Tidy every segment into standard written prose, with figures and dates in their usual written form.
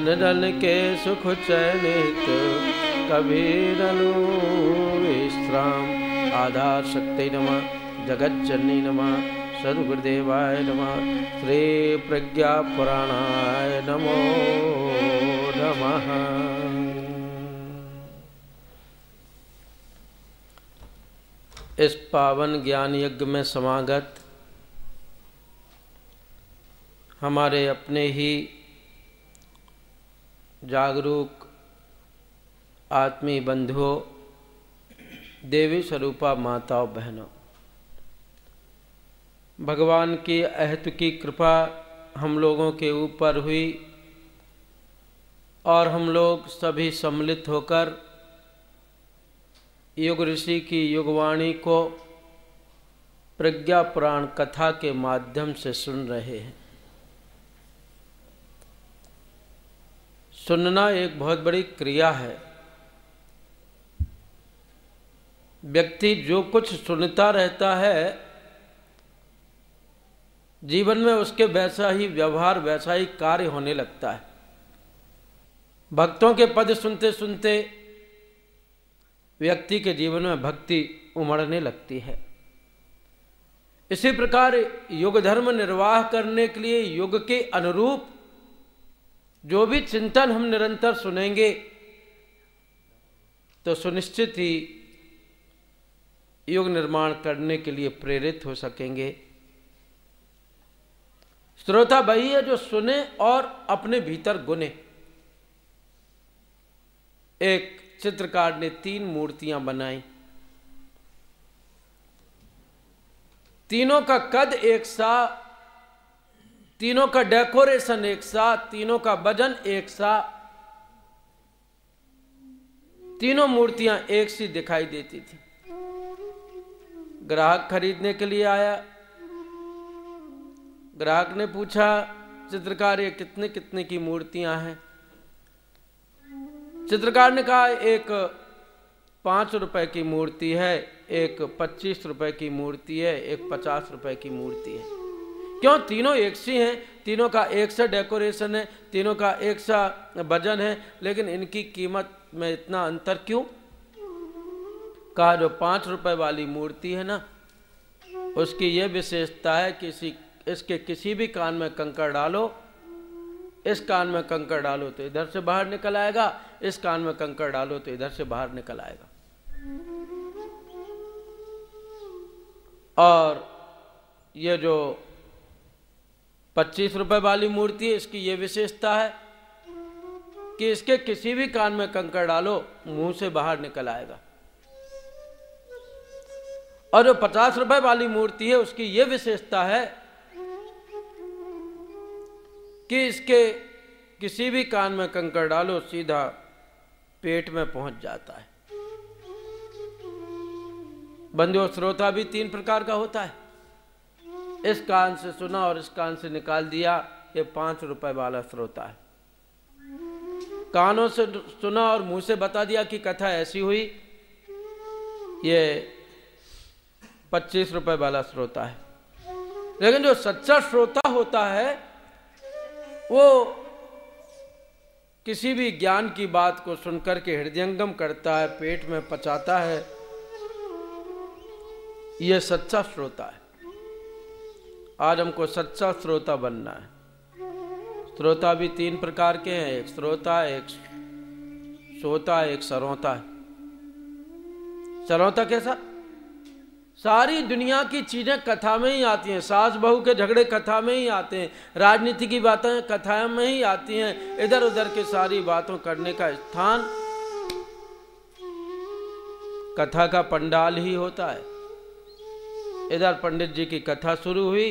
जन जन के सुख चयनित कभी ननु विश्राम। आधार शक्ति नमः, जगत जननी नमः, सद्गुरुदेवाय नमः, श्री प्रज्ञा पुराणाय नमो नमः। इस पावन ज्ञान यज्ञ में समागत हमारे अपने ही जागरूक आत्मीय बंधुओं, देवी स्वरूपा माताओं बहनों, भगवान की अहत की कृपा हम लोगों के ऊपर हुई और हम लोग सभी सम्मिलित होकर युग ऋषि की युगवाणी को प्रज्ञा पुराण कथा के माध्यम से सुन रहे हैं। सुनना एक बहुत बड़ी क्रिया है। व्यक्ति जो कुछ सुनता रहता है, जीवन में उसके वैसा ही व्यवहार, वैसा ही कार्य होने लगता है। भक्तों के पद सुनते सुनते व्यक्ति के जीवन में भक्ति उमड़ने लगती है। इसी प्रकार युग धर्म निर्वाह करने के लिए युग के अनुरूप जो भी चिंतन हम निरंतर सुनेंगे तो सुनिश्चित ही युग निर्माण करने के लिए प्रेरित हो सकेंगे। श्रोता वही है जो सुने और अपने भीतर गुने। एक चित्रकार ने 3 मूर्तियां बनाई। तीनों का कद एक सा, तीनों का डेकोरेशन एक सा, तीनों का वजन एक सा, तीनों मूर्तियां एक सी दिखाई देती थी। ग्राहक खरीदने के लिए आया। ग्राहक ने पूछा, चित्रकार ये कितने कितने की मूर्तियां हैं? चित्रकार ने कहा एक 5 रुपए की मूर्ति है, एक 25 रुपए की मूर्ति है, एक 50 रुपए की मूर्ति है। क्यों? तीनों एक सी हैं, तीनों का एक सा डेकोरेशन है, तीनों का एक सा वजन है, लेकिन इनकी कीमत में इतना अंतर क्यों? कहा जो 5 रुपए वाली मूर्ति है ना, उसकी यह विशेषता है कि इसके किसी भी कान में कंकड़ डालो, इस कान में कंकड़ डालो तो इधर से बाहर निकल आएगा, इस कान में कंकड़ डालो तो इधर से बाहर निकल आएगा। और ये जो 25 रुपए वाली मूर्ति है, इसकी ये विशेषता है कि इसके किसी भी कान में कंकड़ डालो, मुंह से बाहर निकल आएगा। और जो 50 रुपए वाली मूर्ति है, उसकी ये विशेषता है कि इसके किसी भी कान में कंकड़ डालो, सीधा पेट में पहुंच जाता है। बंधुओं, श्रोता भी 3 प्रकार का होता है। इस कान से सुना और इस कान से निकाल दिया, ये 5 रुपए वाला श्रोता है। कानों से सुना और मुंह से बता दिया कि कथा ऐसी हुई, ये 25 रुपए वाला श्रोता है। लेकिन जो सच्चा श्रोता होता है, वो किसी भी ज्ञान की बात को सुनकर के हृदयंगम करता है, पेट में पचाता है। यह सच्चा श्रोता है। आज हमको सच्चा श्रोता बनना है। श्रोता भी 3 प्रकार के हैं, एक श्रोता, एक सोता, एक सरौता है। सरौता कैसा? सारी दुनिया की चीजें कथा में ही आती हैं। सास बहू के झगड़े कथा में ही आते हैं, राजनीति की बातें कथा में ही आती हैं। इधर उधर के सारी बातों करने का स्थान कथा का पंडाल ही होता है। इधर पंडित जी की कथा शुरू हुई,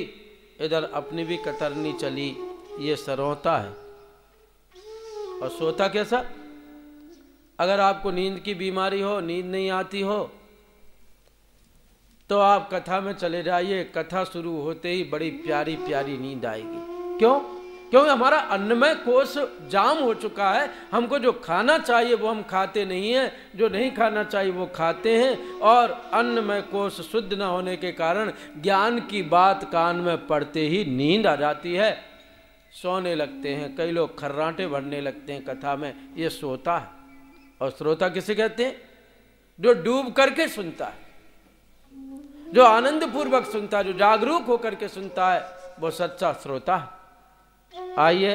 इधर अपनी भी कतरनी चली, ये सरौता है। और सोता कैसा? अगर आपको नींद की बीमारी हो, नींद नहीं आती हो, तो आप कथा में चले जाइए। कथा शुरू होते ही बड़ी प्यारी प्यारी नींद आएगी। क्यों? क्योंकि हमारा अन्नमय कोष जाम हो चुका है। हमको जो खाना चाहिए वो हम खाते नहीं हैं, जो नहीं खाना चाहिए वो खाते हैं। और अन्नमय कोष शुद्ध न होने के कारण ज्ञान की बात कान में पड़ते ही नींद आ जाती है। सोने लगते हैं, कई लोग खर्राटे भरने लगते हैं कथा में, ये सोता है। और श्रोता किसे कहते हैं? जो डूब करके सुनता है, जो आनंद पूर्वक सुनता है, जो जागरूक होकर के सुनता है, वो सच्चा श्रोता है। आइए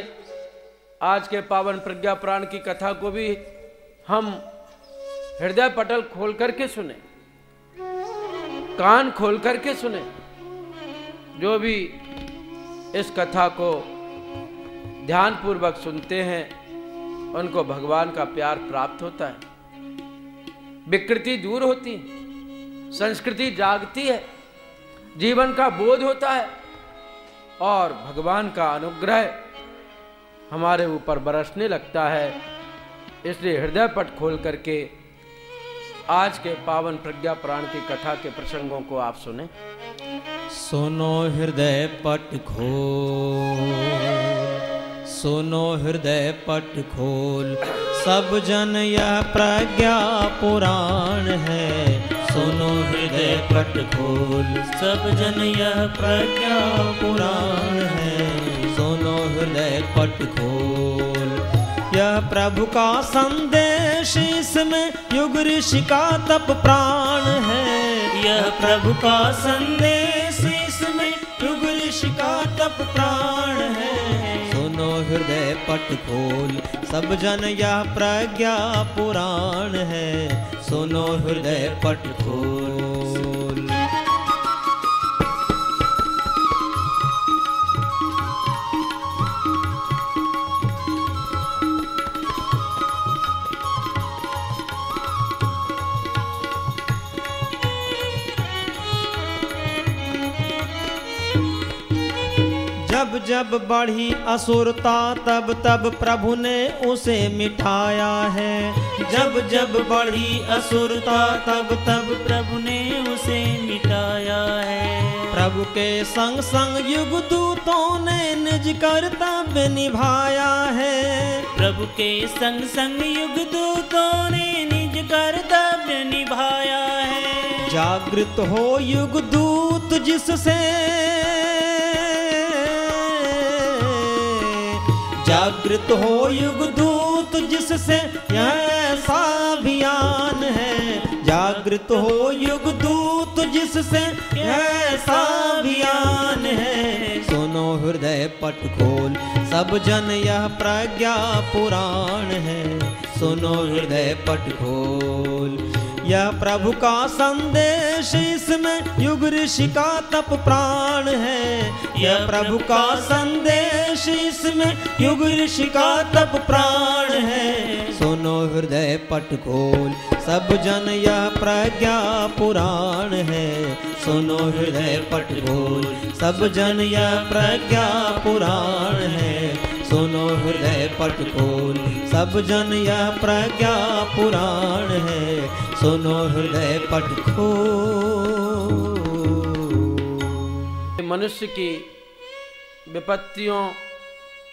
आज के पावन प्रज्ञा पुराण की कथा को भी हम हृदय पटल खोल करके सुने, कान खोल करके सुने। जो भी इस कथा को ध्यान पूर्वक सुनते हैं उनको भगवान का प्यार प्राप्त होता है, विकृति दूर होती है, संस्कृति जागती है, जीवन का बोध होता है और भगवान का अनुग्रह हमारे ऊपर बरसने लगता है। इसलिए हृदय पट खोल करके आज के पावन प्रज्ञा पुराण की कथा के प्रसंगों को आप सुने। सुनो हृदय पट खोल, सुनो हृदय पट खोल, सब जन यह प्रज्ञा पुराण है। सुनो हृदय पट खोल, सब जन यह प्रज्ञा पुराण है। सुनो हृदय पट खोल, यह प्रभु का संदेश, इसमें युग ऋषि का तप प्राण है। यह प्रभु का संदेश, इसमें युग ऋषि का तप प्राण है। सुनो हृदय पट खोल, सब जन यह प्रज्ञा पुराण है। सुनो हृदय पट खोल। जब जब बढ़ी असुरता, तब तब प्रभु ने उसे मिटाया है। जब जब बढ़ी असुरता, तब तब प्रभु ने उसे मिटाया है। प्रभु के संग संग युग दूतों ने निज कर्तव्य निभाया है। प्रभु के संग संग युग दूतों ने निज कर्तव्य निभाया है। जागृत हो युग दूत जिससे, जागृत हो युग दूत जिससे यह ऐसा अभियान है। जागृत हो युग दूत जिससे यह ऐसा अभियान है। सुनो हृदय पट खोल, सब जन यह प्रज्ञा पुराण है। सुनो हृदय पट खोल, यह प्रभु का संदेश, इसमें युग ऋषि का तप प्राण है। यह प्रभु का संदेश, इसमें युग ऋषि का तप प्राण है। सुनो हृदय पट खोल, सब जन यह प्रज्ञा पुराण है। सुनो हृदय पट खोल, सब जन यह प्रज्ञा पुराण है। सुनो हृदय पट खोल, सब जन यह प्रज्ञा पुराण है। सुनो हृदय पट खोल। मनुष्य की विपत्तियों,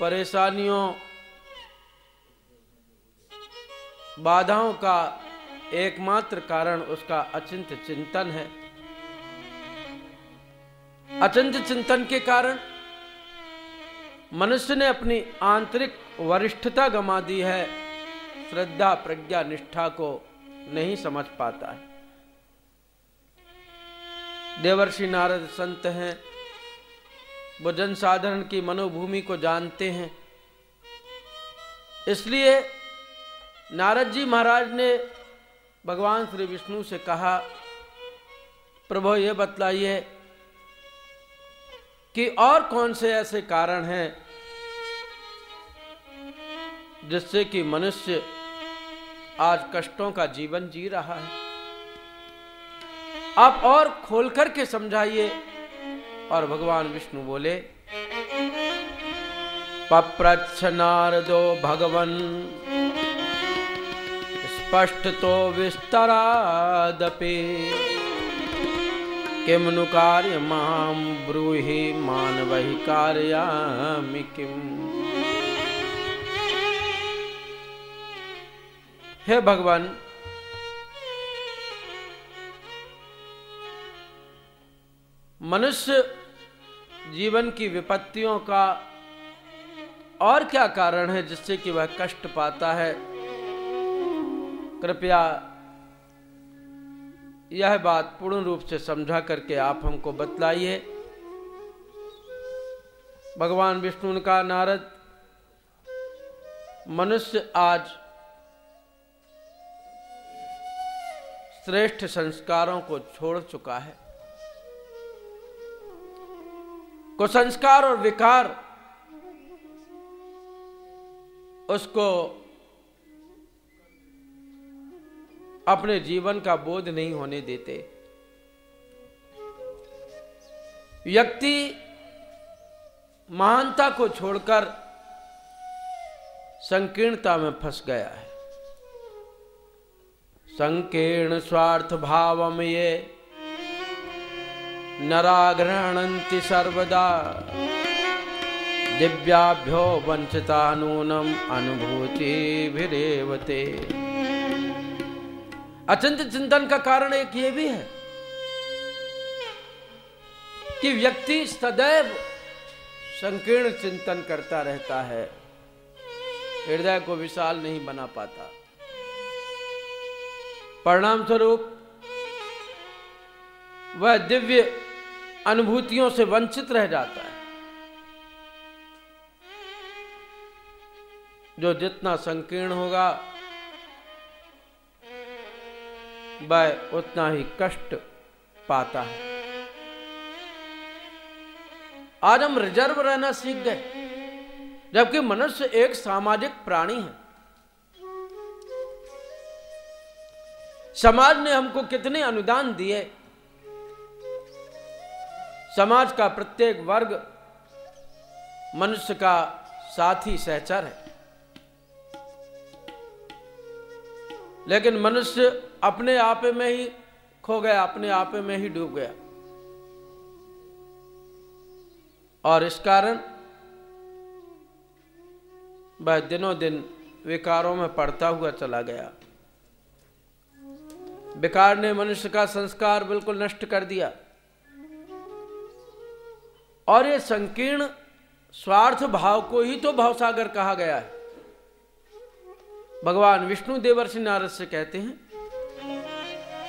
परेशानियों, बाधाओं का एकमात्र कारण उसका अचिंत्य चिंतन है। अचिंत्य चिंतन के कारण मनुष्य ने अपनी आंतरिक वरिष्ठता गंवा दी है, श्रद्धा, प्रज्ञा, निष्ठा को नहीं समझ पाता है। देवर्षि नारद संत हैं, वो जनसाधारण की मनोभूमि को जानते हैं। इसलिए नारद जी महाराज ने भगवान श्री विष्णु से कहा, प्रभु ये बतलाइए कि और कौन से ऐसे कारण हैं जिससे कि मनुष्य आज कष्टों का जीवन जी रहा है। आप और खोल करके समझाइए। और भगवान विष्णु बोले, पप्रच्छ नारदो भगवन् स्पष्ट तो विस्तरादपि, किम नु कार्य माम ब्रूहि मानवहि कार्यामि किम। हे भगवान, मनुष्य जीवन की विपत्तियों का और क्या कारण है जिससे कि वह कष्ट पाता है, कृपया यह बात पूर्ण रूप से समझा करके आप हमको बतलाइए। भगवान विष्णु ने कहा, नारद, मनुष्य आज श्रेष्ठ संस्कारों को छोड़ चुका है। कुसंस्कार और विकार उसको अपने जीवन का बोध नहीं होने देते। व्यक्ति महानता को छोड़कर संकीर्णता में फंस गया है। संकीर्ण स्वार्थ भावम ये नराग्रहणन्ति सर्वदा, दिव्याभ्यो वंचिता नूनम अनुभूति भिरेवते। अचिंत्य चिंतन का कारण एक ये भी है कि व्यक्ति सदैव संकीर्ण चिंतन करता रहता है, हृदय को विशाल नहीं बना पाता। परिणाम स्वरूप वह दिव्य अनुभूतियों से वंचित रह जाता है। जो जितना संकीर्ण होगा वह उतना ही कष्ट पाता है। आज हम रिजर्व रहना सीख गए, जबकि मनुष्य एक सामाजिक प्राणी है। समाज ने हमको कितने अनुदान दिए। समाज का प्रत्येक वर्ग मनुष्य का साथी सहचर है, लेकिन मनुष्य अपने आप में ही खो गया, अपने आप में ही डूब गया। और इस कारण वह दिनों दिन विकारों में पड़ता हुआ चला गया। विकार ने मनुष्य का संस्कार बिल्कुल नष्ट कर दिया। और ये संकीर्ण स्वार्थ भाव को ही तो भवसागर कहा गया है। भगवान विष्णु देवर्षि नारद से कहते हैं,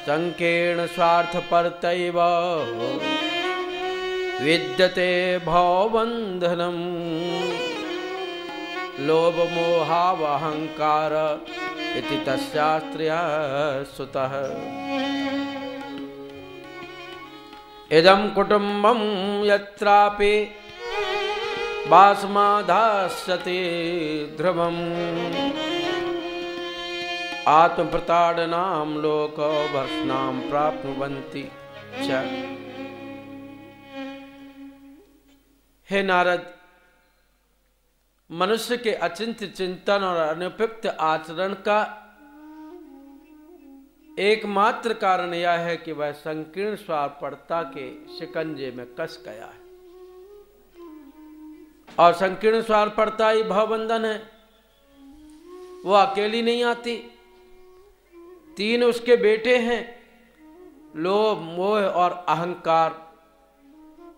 संकीर्ण स्वार्थ परतैव विद्यते भवबंधनम, लोभ मोहावहंकार इति तस्यास्त्र्यः सुतः। इदं कुटुंबं यत्रापि वासमाधास्यते ध्रुवम्, आत्मप्रताडनां लोकवर्षणां प्राप्नुवन्ति च। हे नारद, मनुष्य के अचिंत्य चिंतन और अनुपयुक्त आचरण का एकमात्र कारण यह है कि वह संकीर्ण स्वार्थपरता के शिकंजे में कस गया है। और संकीर्ण स्वार्थपरता ही भवबंधन है। वो अकेली नहीं आती, तीन उसके बेटे हैं, लोभ मोह और अहंकार।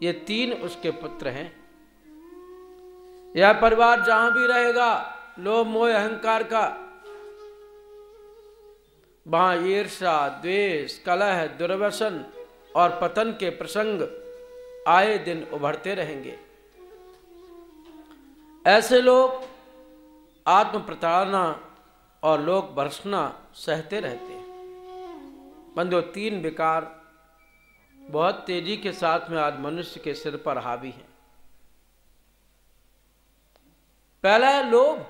ये तीन उसके पुत्र हैं। यह परिवार जहां भी रहेगा लोभ मोह अहंकार का, वहां ईर्ष्या द्वेष कलह दुर्व्यसन और पतन के प्रसंग आए दिन उभरते रहेंगे। ऐसे लोग आत्म प्रताड़ना और लोक भर्त्सना सहते रहते हैं। बंधुओं, तीन विकार बहुत तेजी के साथ में आज मनुष्य के सिर पर हावी हैं। पहला है लोभ,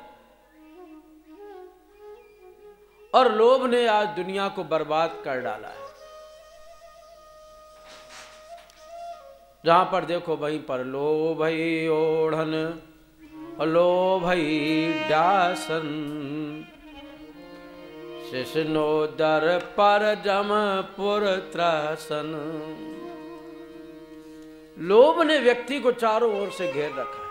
और लोभ ने आज दुनिया को बर्बाद कर डाला है। जहां पर देखो वहीं पर लोभ ही ओढ़न, लोभ ही डासन, शिशनो दर पर जमपुर त्रासन। लोभ ने व्यक्ति को चारों ओर से घेर रखा है।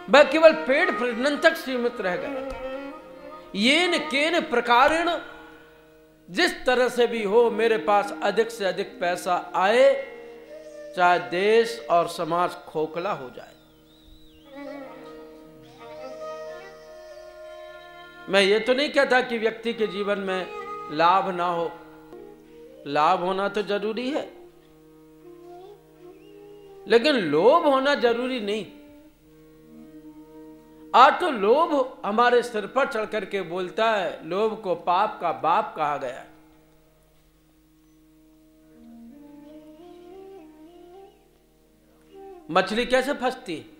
वह केवल पेट प्रजनन तक सीमित रह गया। येन केन प्रकारेण, जिस तरह से भी हो मेरे पास अधिक से अधिक पैसा आए, चाहे देश और समाज खोखला हो जाए। मैं ये तो नहीं कहता कि व्यक्ति के जीवन में लाभ ना हो, लाभ होना तो जरूरी है, लेकिन लोभ होना जरूरी नहीं। आज तो लोभ हमारे सिर पर चढ़ करके बोलता है। लोभ को पाप का बाप कहा गया है। मछली कैसे फंसती है?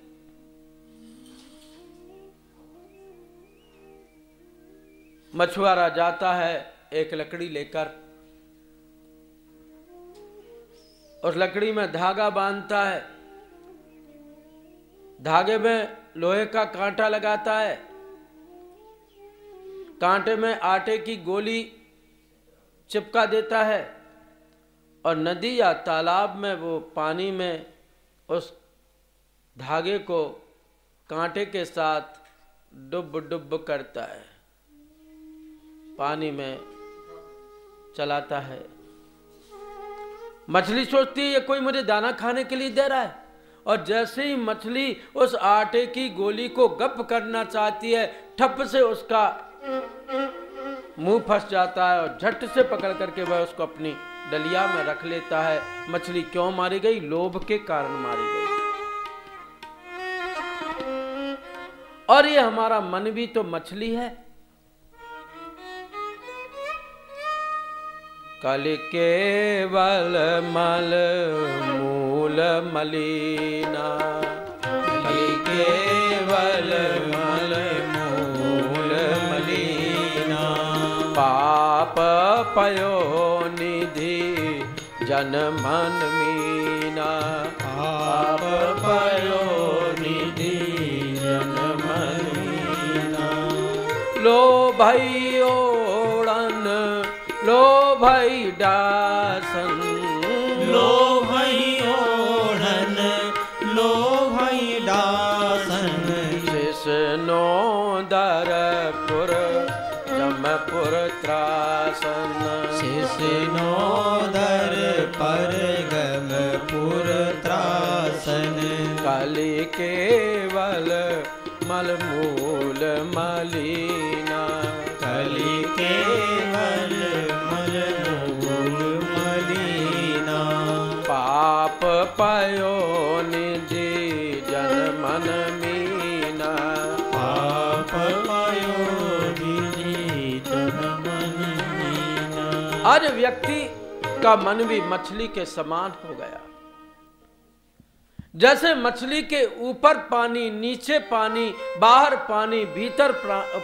मछुआरा जाता है एक लकड़ी लेकर, उस लकड़ी में धागा बांधता है, धागे में लोहे का कांटा लगाता है, कांटे में आटे की गोली चिपका देता है और नदी या तालाब में वो पानी में उस धागे को कांटे के साथ डुब डुब करता है, पानी में चलाता है। मछली सोचती है ये कोई मुझे दाना खाने के लिए दे रहा है, और जैसे ही मछली उस आटे की गोली को गप करना चाहती है, ठप से उसका मुंह फंस जाता है और झट से पकड़ करके वह उसको अपनी डलिया में रख लेता है। मछली क्यों मारी गई? लोभ के कारण मारी गई। और ये हमारा मन भी तो मछली है। कलि केवल मल मूल मलिना, कलि केवल मल मूल मलिना, पाप पयो निधि जन मन मीना, पाप पयो निधि जन मन मीना। लो भाई ओड़न, लो भाई दासन, लो भाई ओढ़न, लो भाई दासन, शिष्नो दरपुर जमपुर त्रासन, शिष्नो दर पर गमपुर त्रासन, कलि केवल मल मूल मलिना, कलि केवल मल मूल मलिना, पाप पयो निधि जन मन मीना, पाप पयो निधि जन मन मीना। आज व्यक्ति का मन भी मछली के समान हो गया। जैसे मछली के ऊपर पानी, नीचे पानी, बाहर पानी, भीतर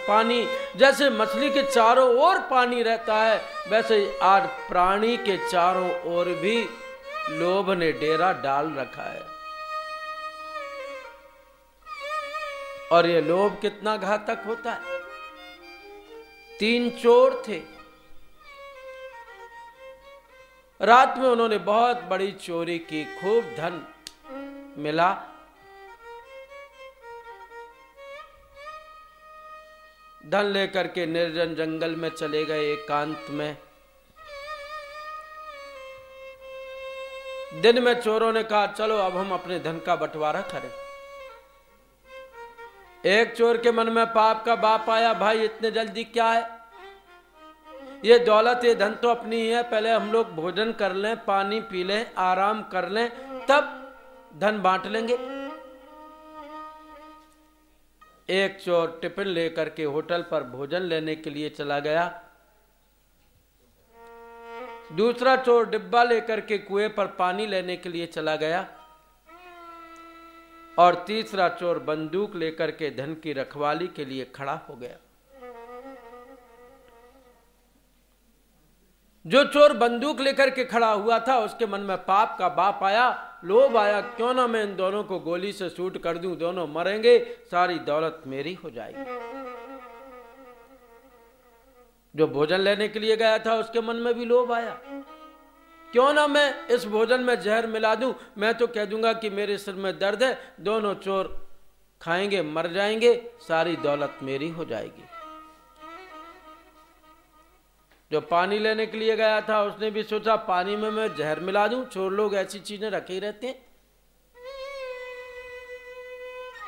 पानी, जैसे मछली के चारों ओर पानी रहता है, वैसे आज प्राणी के चारों ओर भी लोभ ने डेरा डाल रखा है। और ये लोभ कितना घातक होता है। 3 चोर थे, रात में उन्होंने बहुत बड़ी चोरी की, खूब धन मिला। धन लेकर के निर्जन जंगल में चले गए, एकांत में। दिन में चोरों ने कहा चलो अब हम अपने धन का बंटवारा करें। एक चोर के मन में पाप का बाप आया, भाई इतने जल्दी क्या है, ये दौलत ये धन तो अपनी ही है, पहले हम लोग भोजन कर लें, पानी पी लें, आराम कर लें, तब धन बांट लेंगे। एक चोर टिफिन लेकर के होटल पर भोजन लेने के लिए चला गया, दूसरा चोर डिब्बा लेकर के कुएं पर पानी लेने के लिए चला गया, और तीसरा चोर बंदूक लेकर के धन की रखवाली के लिए खड़ा हो गया। जो चोर बंदूक लेकर के खड़ा हुआ था उसके मन में पाप का बाप आया, लोभ आया, क्यों ना मैं इन दोनों को गोली से शूट कर दूं, दोनों मरेंगे, सारी दौलत मेरी हो जाएगी। जो भोजन लेने के लिए गया था उसके मन में भी लोभ आया, क्यों ना मैं इस भोजन में जहर मिला दूं, मैं तो कह दूंगा कि मेरे सिर में दर्द है, दोनों चोर खाएंगे, मर जाएंगे, सारी दौलत मेरी हो जाएगी। जो पानी लेने के लिए गया था उसने भी सोचा पानी में मैं जहर मिला दूं, चोर लोग ऐसी चीजें रखे ही रहते हैं,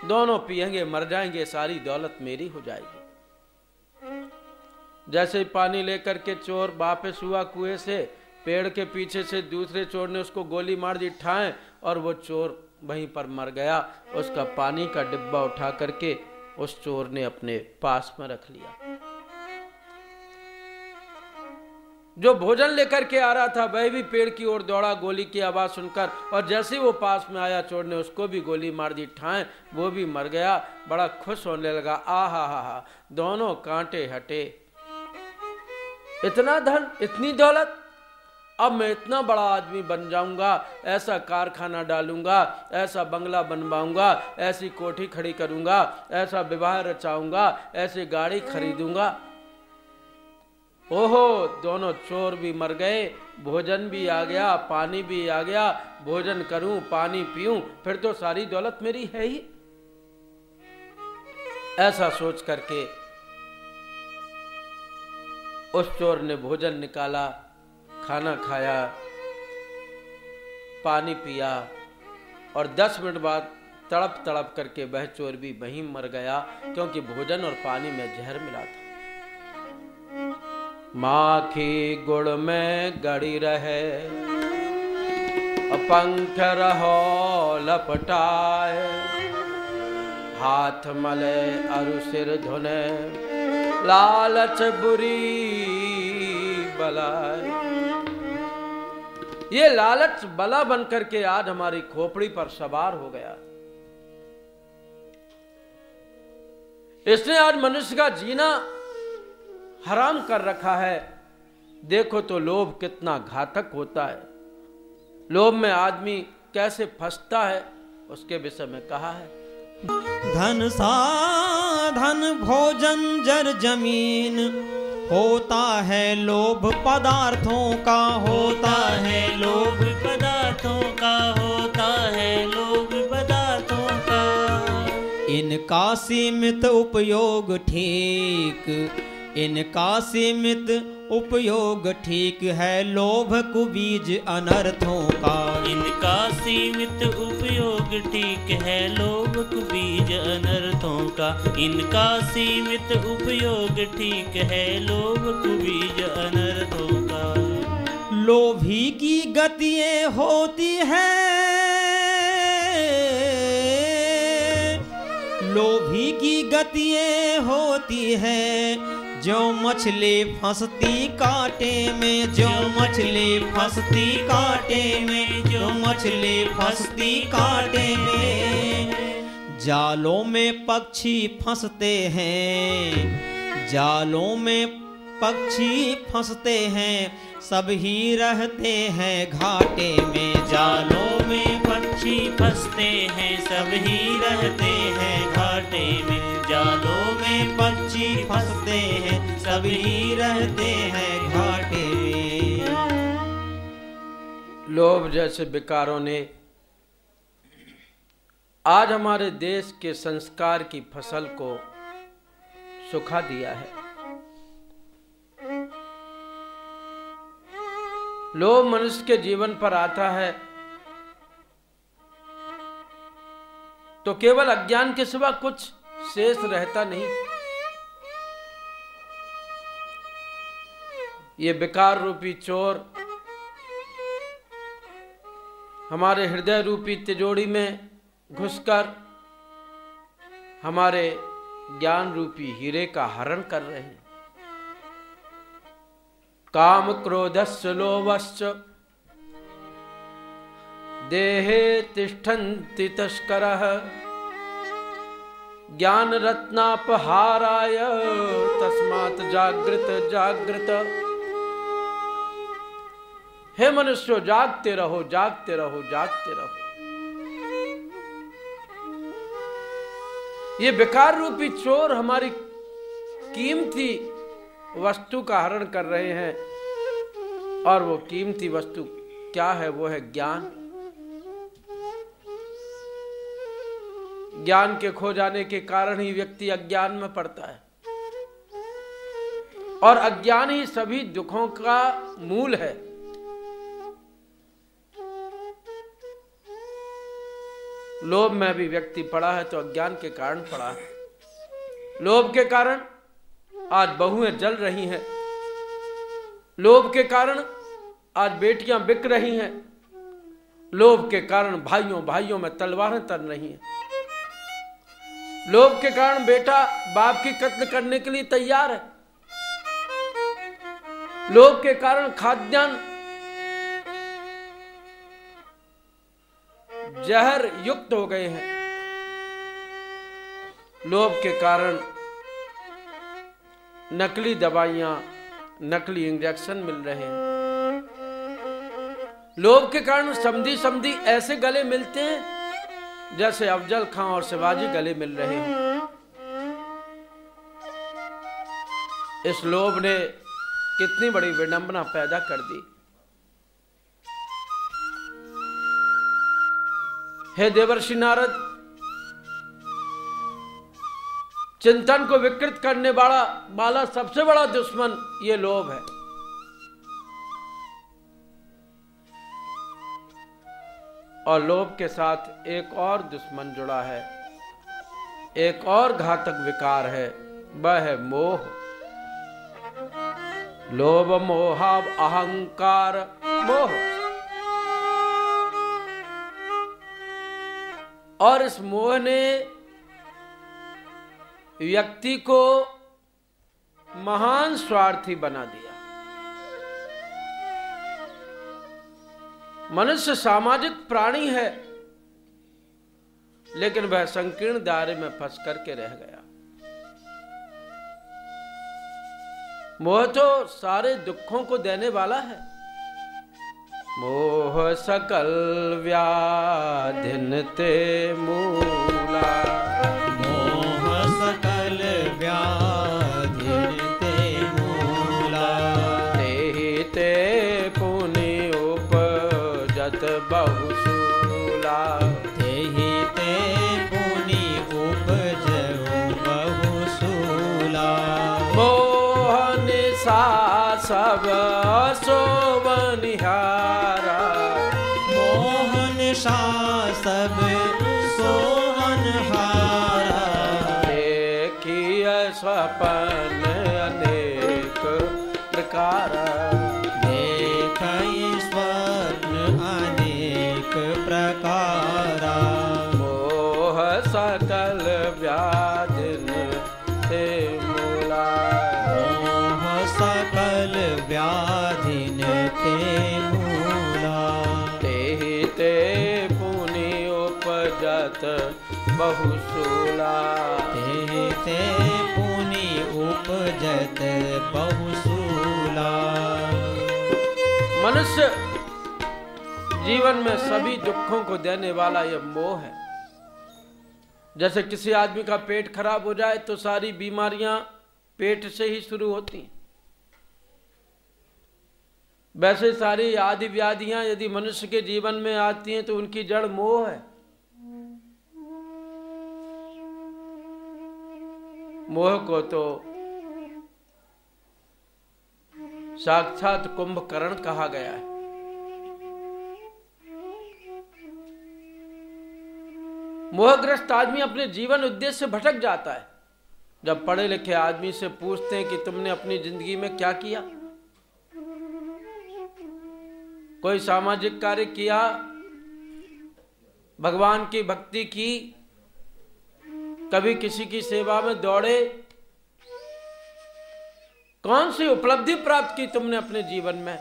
दोनों पिएंगे, मर जाएंगे, सारी दौलत मेरी हो जाएगी। जैसे ही पानी लेकर के चोर वापस हुआ कुएं से, पेड़ के पीछे से दूसरे चोर ने उसको गोली मार दी ठाएं, और वो चोर वहीं पर मर गया। उसका पानी का डिब्बा उठा करके उस चोर ने अपने पास में रख लिया। जो भोजन लेकर के आ रहा था वह भी पेड़ की ओर दौड़ा गोली की आवाज सुनकर, और जैसे ही वो पास में आया चोर ने उसको भी गोली मार दी ठाएं, वो भी मर गया। बड़ा खुश होने लगा, आहा हा हा, दोनों कांटे हटे। इतना धन, इतनी दौलत, अब मैं इतना बड़ा आदमी बन जाऊंगा, ऐसा कारखाना डालूंगा, ऐसा बंगला बनवाऊंगा, ऐसी कोठी खड़ी करूंगा, ऐसा विवाह रचाऊंगा, ऐसी गाड़ी खरीदूंगा। ओहो, दोनों चोर भी मर गए, भोजन भी आ गया, पानी भी आ गया। भोजन करूं, पानी पीऊं, फिर तो सारी दौलत मेरी है ही। ऐसा सोच करके उस चोर ने भोजन निकाला, खाना खाया, पानी पिया, और 10 मिनट बाद तड़प तड़प करके वह चोर भी वहीं मर गया, क्योंकि भोजन और पानी में जहर मिला था। माखी गुड़ में गड़ी रहे, पंख रहो लपटाए, हाथ मले अरु सिर धुने, लालच बुरी बलाए। ये लालच बला बनकर के आज हमारी खोपड़ी पर सवार हो गया। इसने आज मनुष्य का जीना हराम कर रखा है। देखो तो लोभ कितना घातक होता है, लोभ में आदमी कैसे फंसता है, उसके विषय में कहा है। धन साधन भोजन जर जमीन, होता है लोभ पदार्थों का, होता है लोभ पदार्थों का, होता है लोभ पदार्थों का। इनका सीमित उपयोग ठीक, इनका सीमित उपयोग ठीक है, लोभ कुबीज अनर्थों का। इनका सीमित उपयोग ठीक है, लोभ कुबीज अनर्थों का। इनका सीमित उपयोग ठीक है, लोभ कुबीज अनर्थों का। लोभी की गतियाँ होती है, लोभी की गतियाँ होती है, जो मछली फंसती कांटे में, जो मछली फंसती कांटे में, जो मछली फंसती कांटे में। जालों में पक्षी फंसते हैं, जालों में पक्षी फंसते हैं, सब ही रहते हैं घाटे में। जालों में पक्षी फंसते हैं, सब ही रहते हैं घाटे में। जालों में पक्षी फंसते हैं, सब ही रहते हैं घाटे में। लोभ जैसे विकारों ने आज हमारे देश के संस्कार की फसल को सुखा दिया है। लोभ मनुष्य के जीवन पर आता है तो केवल अज्ञान के सिवा कुछ शेष रहता नहीं। ये विकार रूपी चोर हमारे हृदय रूपी तिजोरी में घुसकर हमारे ज्ञान रूपी हीरे का हरण कर रहे हैं। काम क्रोधस्य लोभश्च देहे तिष्ठन्ति तस्करः, ज्ञान रत्नापहाराय तस्मात् जागृत जागृत। हे मनुष्यों, जागते रहो, जागते रहो, जागते रहो। ये विकार रूपी चोर हमारी कीमती वस्तु का हरण कर रहे हैं, और वो कीमती वस्तु क्या है? वो है ज्ञान। ज्ञान के खो जाने के कारण ही व्यक्ति अज्ञान में पड़ता है, और अज्ञान ही सभी दुखों का मूल है। लोभ में भी व्यक्ति पड़ा है तो अज्ञान के कारण पड़ा है। लोभ के कारण आज बहुएं जल रही हैं, लोभ के कारण आज बेटियां बिक रही हैं, लोभ के कारण भाइयों भाइयों में तलवारें तन रही हैं, लोभ के कारण बेटा बाप की कत्ल करने के लिए तैयार है, लोभ के कारण खाद्यान्न जहर युक्त हो गए हैं, लोभ के कारण नकली दवाइयां, नकली इंजेक्शन मिल रहे हैं, लोभ के कारण समधी समधी ऐसे गले मिलते हैं जैसे अफजल खां और शिवाजी गले मिल रहे हैं। इस लोभ ने कितनी बड़ी विडंबना पैदा कर दी। हे देवर्षि नारद, चिंतन को विकृत करने वाला सबसे बड़ा दुश्मन ये लोभ है। और लोभ के साथ एक और दुश्मन जुड़ा है, एक और घातक विकार है, वह है मोह। लोभ मोह अहंकार मोह। और इस मोह ने व्यक्ति को महान स्वार्थी बना दिया। मनुष्य सामाजिक प्राणी है, लेकिन वह संकीर्ण दायरे में फंस करके रह गया। मोह तो सारे दुखों को देने वाला है। मोह सकल व्याधिन ते मूला, मोह सकल व्याधिन ते मूला, तेहि ते पुनि उपजत बहुशूला, तेहि ते पुनि उपजहु बहुशूला। मोह निशा सब सोवनिहारा, मोह निशा सब सोवनहारा, देखिय स्वपन अनेक प्रकार, देखई स्वप्न अनेक प्रकारा। मोह सकल व्याधिन ते मूला, मोह सकल व्याधिन ते मूला, तेहि ते पुनि उपजत बहुशूला। तेहि ते पुनि उपजत बहुशूला। मनुष्य जीवन में सभी दुखों को देने वाला यह मोह है। जैसे किसी आदमी का पेट खराब हो जाए तो सारी बीमारियां पेट से ही शुरू होती हैं, वैसे सारी आदि व्याधियां यदि मनुष्य के जीवन में आती हैं तो उनकी जड़ मोह है। मोह को तो साक्षात कुंभकर्ण कहा गया है। मोहग्रस्त आदमी अपने जीवन उद्देश्य से भटक जाता है। जब पढ़े लिखे आदमी से पूछते हैं कि तुमने अपनी जिंदगी में क्या किया, कोई सामाजिक कार्य किया, भगवान की भक्ति की, कभी किसी की सेवा में दौड़े, कौन सी उपलब्धि प्राप्त की तुमने अपने जीवन में,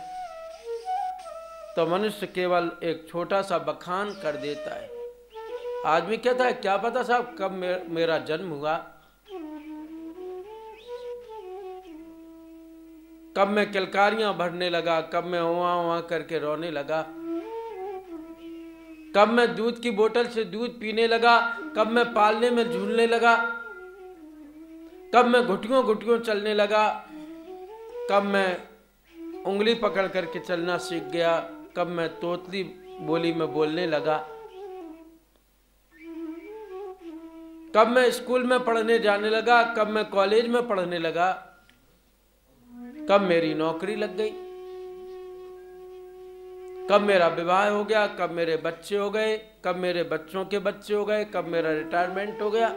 तो मनुष्य केवल एक छोटा सा बखान कर देता है। आदमी कहता है क्या पता साहब कब मेरा जन्म हुआ, कब मैं किलकारियां भरने लगा, कब मैं उवा करके रोने लगा, कब मैं दूध की बोतल से दूध पीने लगा, कब मैं पालने में झूलने लगा, कब मैं घुटियों घुटियों चलने लगा, कब मैं उंगली पकड़ करके चलना सीख गया, कब मैं तोतली बोली में बोलने लगा, कब मैं स्कूल में पढ़ने जाने लगा, कब मैं कॉलेज में पढ़ने लगा, कब मेरी नौकरी लग गई, कब मेरा विवाह हो गया, कब मेरे बच्चे हो गए, कब मेरे बच्चों के बच्चे हो गए, कब मेरा रिटायरमेंट हो गया,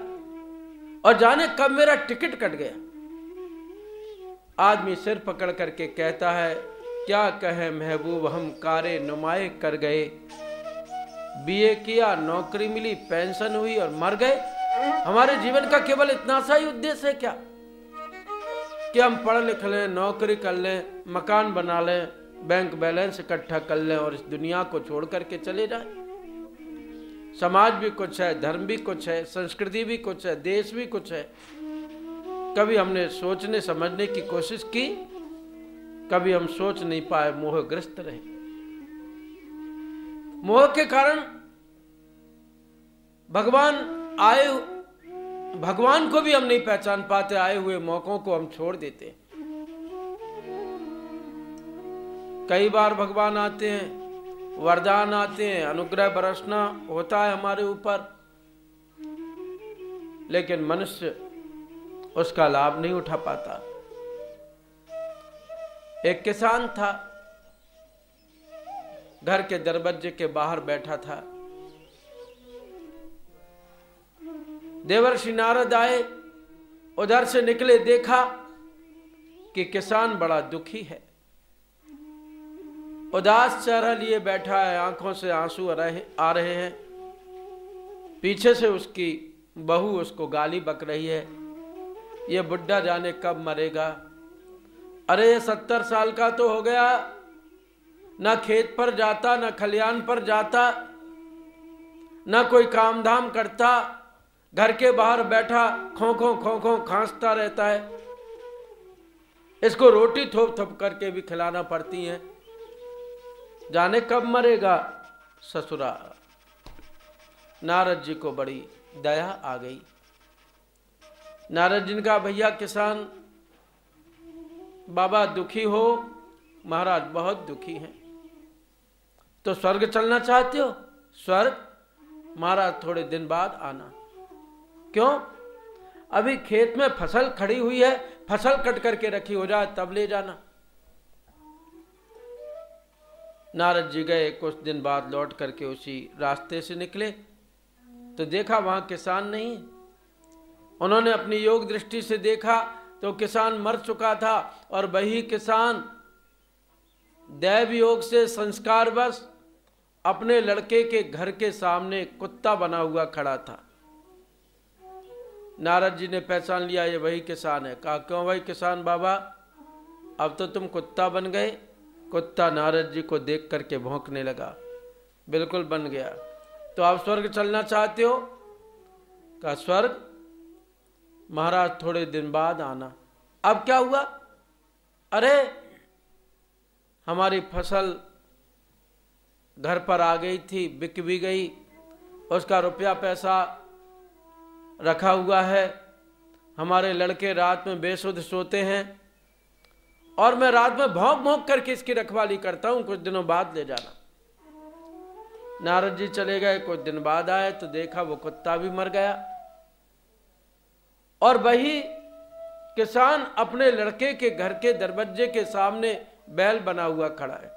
और जाने कब मेरा टिकट कट गया। आदमी सिर पकड़ करके कहता है, क्या कहे महबूब हम कारे नुमाए कर गए, बीए किया, नौकरी मिली, पेंशन हुई और मर गए। हमारे जीवन का केवल इतना सा ही उद्देश्य है क्या कि हम पढ़ लिख लें, नौकरी कर लें, मकान बना लें, बैंक बैलेंस इकट्ठा कर लें और इस दुनिया को छोड़ करके चले जाएं? समाज भी कुछ है, धर्म भी कुछ है, संस्कृति भी कुछ है, देश भी कुछ है। कभी हमने सोचने समझने की कोशिश की? कभी हम सोच नहीं पाए, मोहग्रस्त रहे। मोह के कारण भगवान को भी हम नहीं पहचान पाते, आए हुए मौकों को हम छोड़ देते। कई बार भगवान आते हैं, वरदान आते हैं, अनुग्रह बरसना होता है हमारे ऊपर, लेकिन मनुष्य उसका लाभ नहीं उठा पाता। एक किसान था, घर के दरवाजे के बाहर बैठा था। देवर्षि नारद आए, उधर से निकले, देखा कि किसान बड़ा दुखी है, उदास चेहरा लिए बैठा है, आंखों से आंसू आ रहे हैं। पीछे से उसकी बहू उसको गाली बक रही है, ये बुड्ढा जाने कब मरेगा। अरे ये 70 साल का तो हो गया, ना खेत पर जाता, ना खलियान पर जाता, ना कोई काम धाम करता, घर के बाहर बैठा खो खो खांसता रहता है। इसको रोटी थोप थोप करके भी खिलाना पड़ती है, जाने कब मरेगा ससुरा। नारद जी को बड़ी दया आ गई। नारद जी ने कहा, भैया किसान बाबा दुखी हो? महाराज बहुत दुखी हैं। तो स्वर्ग चलना चाहते हो? स्वर्ग? महाराज थोड़े दिन बाद आना। क्यों? अभी खेत में फसल खड़ी हुई है, फसल कट करके रखी हो जाए तब ले जाना। नारद जी गए, कुछ दिन बाद लौट करके उसी रास्ते से निकले तो देखा वहां किसान नहीं। उन्होंने अपनी योग दृष्टि से देखा तो किसान मर चुका था और वही किसान दैव योग से संस्कारवश अपने लड़के के घर के सामने कुत्ता बना हुआ खड़ा था। नारद जी ने पहचान लिया, ये वही किसान है। कहा, क्यों भाई किसान बाबा, अब तो तुम कुत्ता बन गए? कुत्ता नारद जी को देख करके भौंकने लगा। बिल्कुल बन गया। तो आप स्वर्ग चलना चाहते हो? कहा, स्वर्ग? महाराज थोड़े दिन बाद आना। अब क्या हुआ? अरे हमारी फसल घर पर आ गई थी, बिक भी गई, उसका रुपया पैसा रखा हुआ है। हमारे लड़के रात में बेसुध सोते हैं और मैं रात में भौंक भौंक करके इसकी रखवाली करता हूं, कुछ दिनों बाद ले जाना। नारद जी चले गए, कुछ दिन बाद आए तो देखा वो कुत्ता भी मर गया और वही किसान अपने लड़के के घर के दरवाजे के सामने बैल बना हुआ खड़ा है।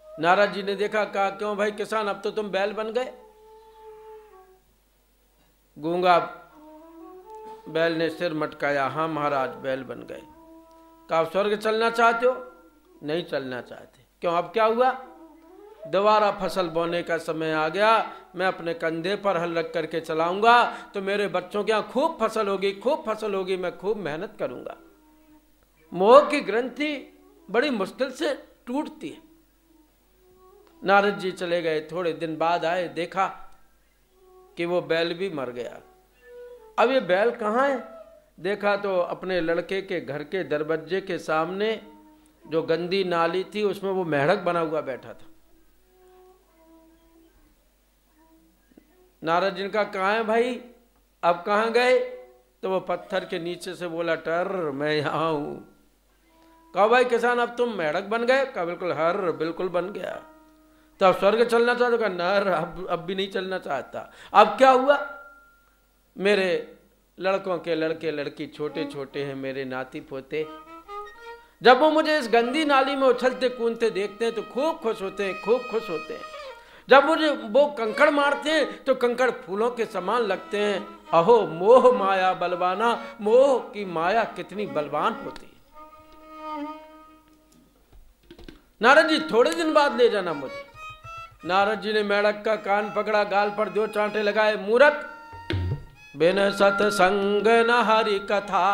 नारद जी ने देखा, कहा, क्यों भाई किसान, अब तो तुम बैल बन गए? गूंगा बैल ने सिर मटकाया, हाँ महाराज बैल बन गए। कहा, स्वर्ग चलना चाहते हो? नहीं चलना चाहते। क्यों? अब क्या हुआ? दोबारा फसल बोने का समय आ गया, मैं अपने कंधे पर हल रख करके चलाऊंगा तो मेरे बच्चों के यहाँ खूब फसल होगी, खूब फसल होगी, मैं खूब मेहनत करूंगा। मोह की ग्रंथि बड़ी मुश्किल से टूटती है। नारद जी चले गए, थोड़े दिन बाद आए, देखा कि वो बैल भी मर गया। अब ये बैल कहाँ है? देखा तो अपने लड़के के घर के दरवाजे के सामने जो गंदी नाली थी उसमें वो मेढ़क बना हुआ बैठा था। नारद जी ने कहा, कहाँ है भाई, अब कहाँ गए? तो वो पत्थर के नीचे से बोला, टर मैं यहाँ हूं। कहा, भाई किसान अब तुम मेढ़क बन गए? कहा, बिल्कुल हर बिल्कुल बन गया। तो अब स्वर्ग चलना चाहते? कहा, नर अब भी नहीं चलना चाहता। अब क्या हुआ? मेरे लड़कों के लड़के लड़की छोटे छोटे हैं, मेरे नाती पोते, जब वो मुझे इस गंदी नाली में उछलते कूदते देखते हैं तो खूब खुश होते हैं, खूब खुश होते हैं। जब मुझे वो कंकड़ मारते हैं तो कंकड़ फूलों के समान लगते हैं अहो मोह माया बलवाना, मोह की माया कितनी बलवान होती है। नारद जी थोड़े दिन बाद ले जाना मुझे। नारद जी ने मेढक का कान पकड़ा, गाल पर 2 चांटे लगाए। मूर्ख, बिन सत्संग न हरि कथा,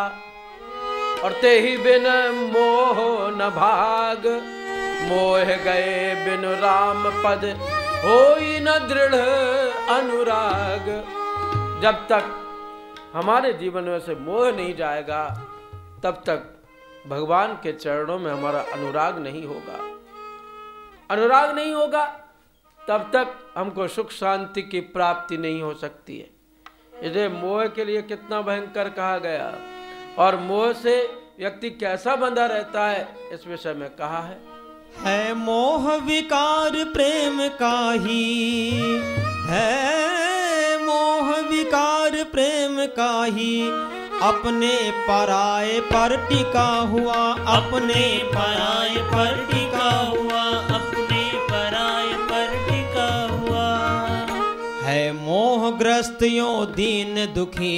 और ते ही बिन मोह न भाग। मोह गए बिन राम पद, होई न दृढ़ अनुराग। जब तक हमारे जीवन में से मोह नहीं जाएगा, तब तक भगवान के चरणों में हमारा अनुराग नहीं होगा। अनुराग नहीं होगा तब तक हमको सुख शांति की प्राप्ति नहीं हो सकती है। इसे मोह के लिए कितना भयंकर कहा गया, और मोह से व्यक्ति कैसा बंधा रहता है, इस विषय में कहा है मोह विकार प्रेम काही, है मोह विकार प्रेम काही। अपने पराये पर टिका हुआ, अपने पराये पर टिका हुआ, अपने पराये पर टिका हुआ। है मोहग्रस्त यों दीन दुखी,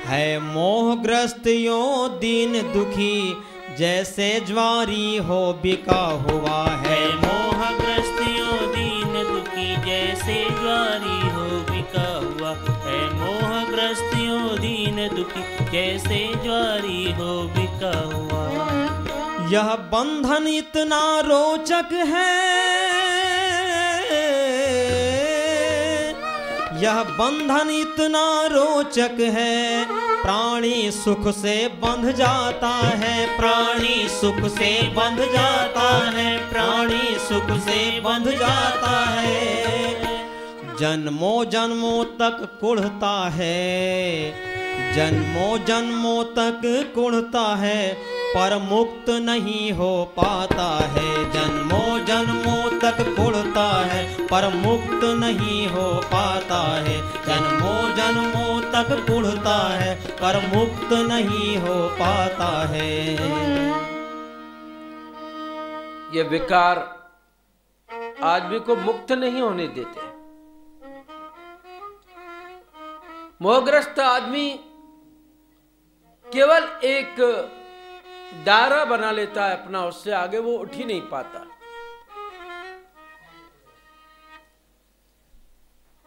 है मोहग्रस्त यों दीन दुखी। जैसे ज्वारी हो बिका हुआ, है मोहग्रस्त यों दीन दुखी। जैसे ज्वारी हो बिका हुआ, है मोहग्रस्त यों दीन दुखी। जैसे ज्वारी हो बिका हुआ। यह बंधन इतना रोचक है, यह बंधन इतना रोचक है। प्राणी सुख से बंध जाता है, प्राणी सुख से बंध जाता है, प्राणी सुख से बंध जाता है। जन्मों जन्मों तक कुढ़ता है, जन्मों जन्मों तक कुढ़ता है। पर मुक्त नहीं हो पाता है, जन्मों जन्मों तक कुढ़ता है। पर मुक्त नहीं हो पाता है, जन्मों जन्मों तक कुढ़ता है। पर मुक्त नहीं हो पाता है। ये विकार आदमी को मुक्त नहीं होने देते। मोहग्रस्त आदमी केवल एक दायरा बना लेता है अपना, उससे आगे वो उठ ही नहीं पाता।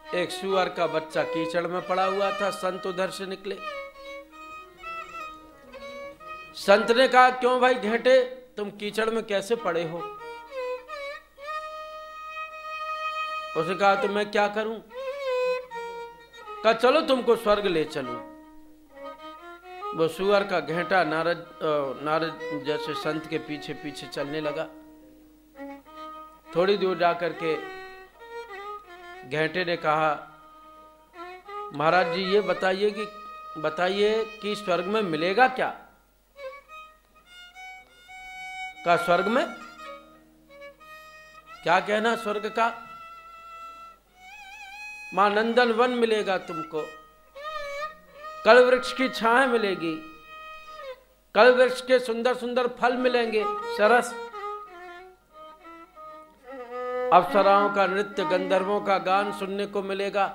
एक सुअर का बच्चा कीचड़ में पड़ा हुआ था, संत उधर से निकले। संत ने कहा, क्यों भाई घेंटे, तुम कीचड़ में कैसे पड़े हो? उसने कहा, तो मैं क्या करूं? कहा, चलो तुमको स्वर्ग ले चलूं। वो सुअर का घेंटा नारद जैसे संत के पीछे पीछे चलने लगा। थोड़ी दूर जाकर के घेंटे ने कहा, महाराज जी ये बताइए कि स्वर्ग में मिलेगा क्या? का स्वर्ग में क्या कहना स्वर्ग का? मां नंदन वन मिलेगा तुमको, कल वृक्ष की छाएं मिलेगी, कल वृक्ष के सुंदर सुंदर फल मिलेंगे, सरस अप्सराओं का नृत्य, गंधर्वों का गान सुनने को मिलेगा,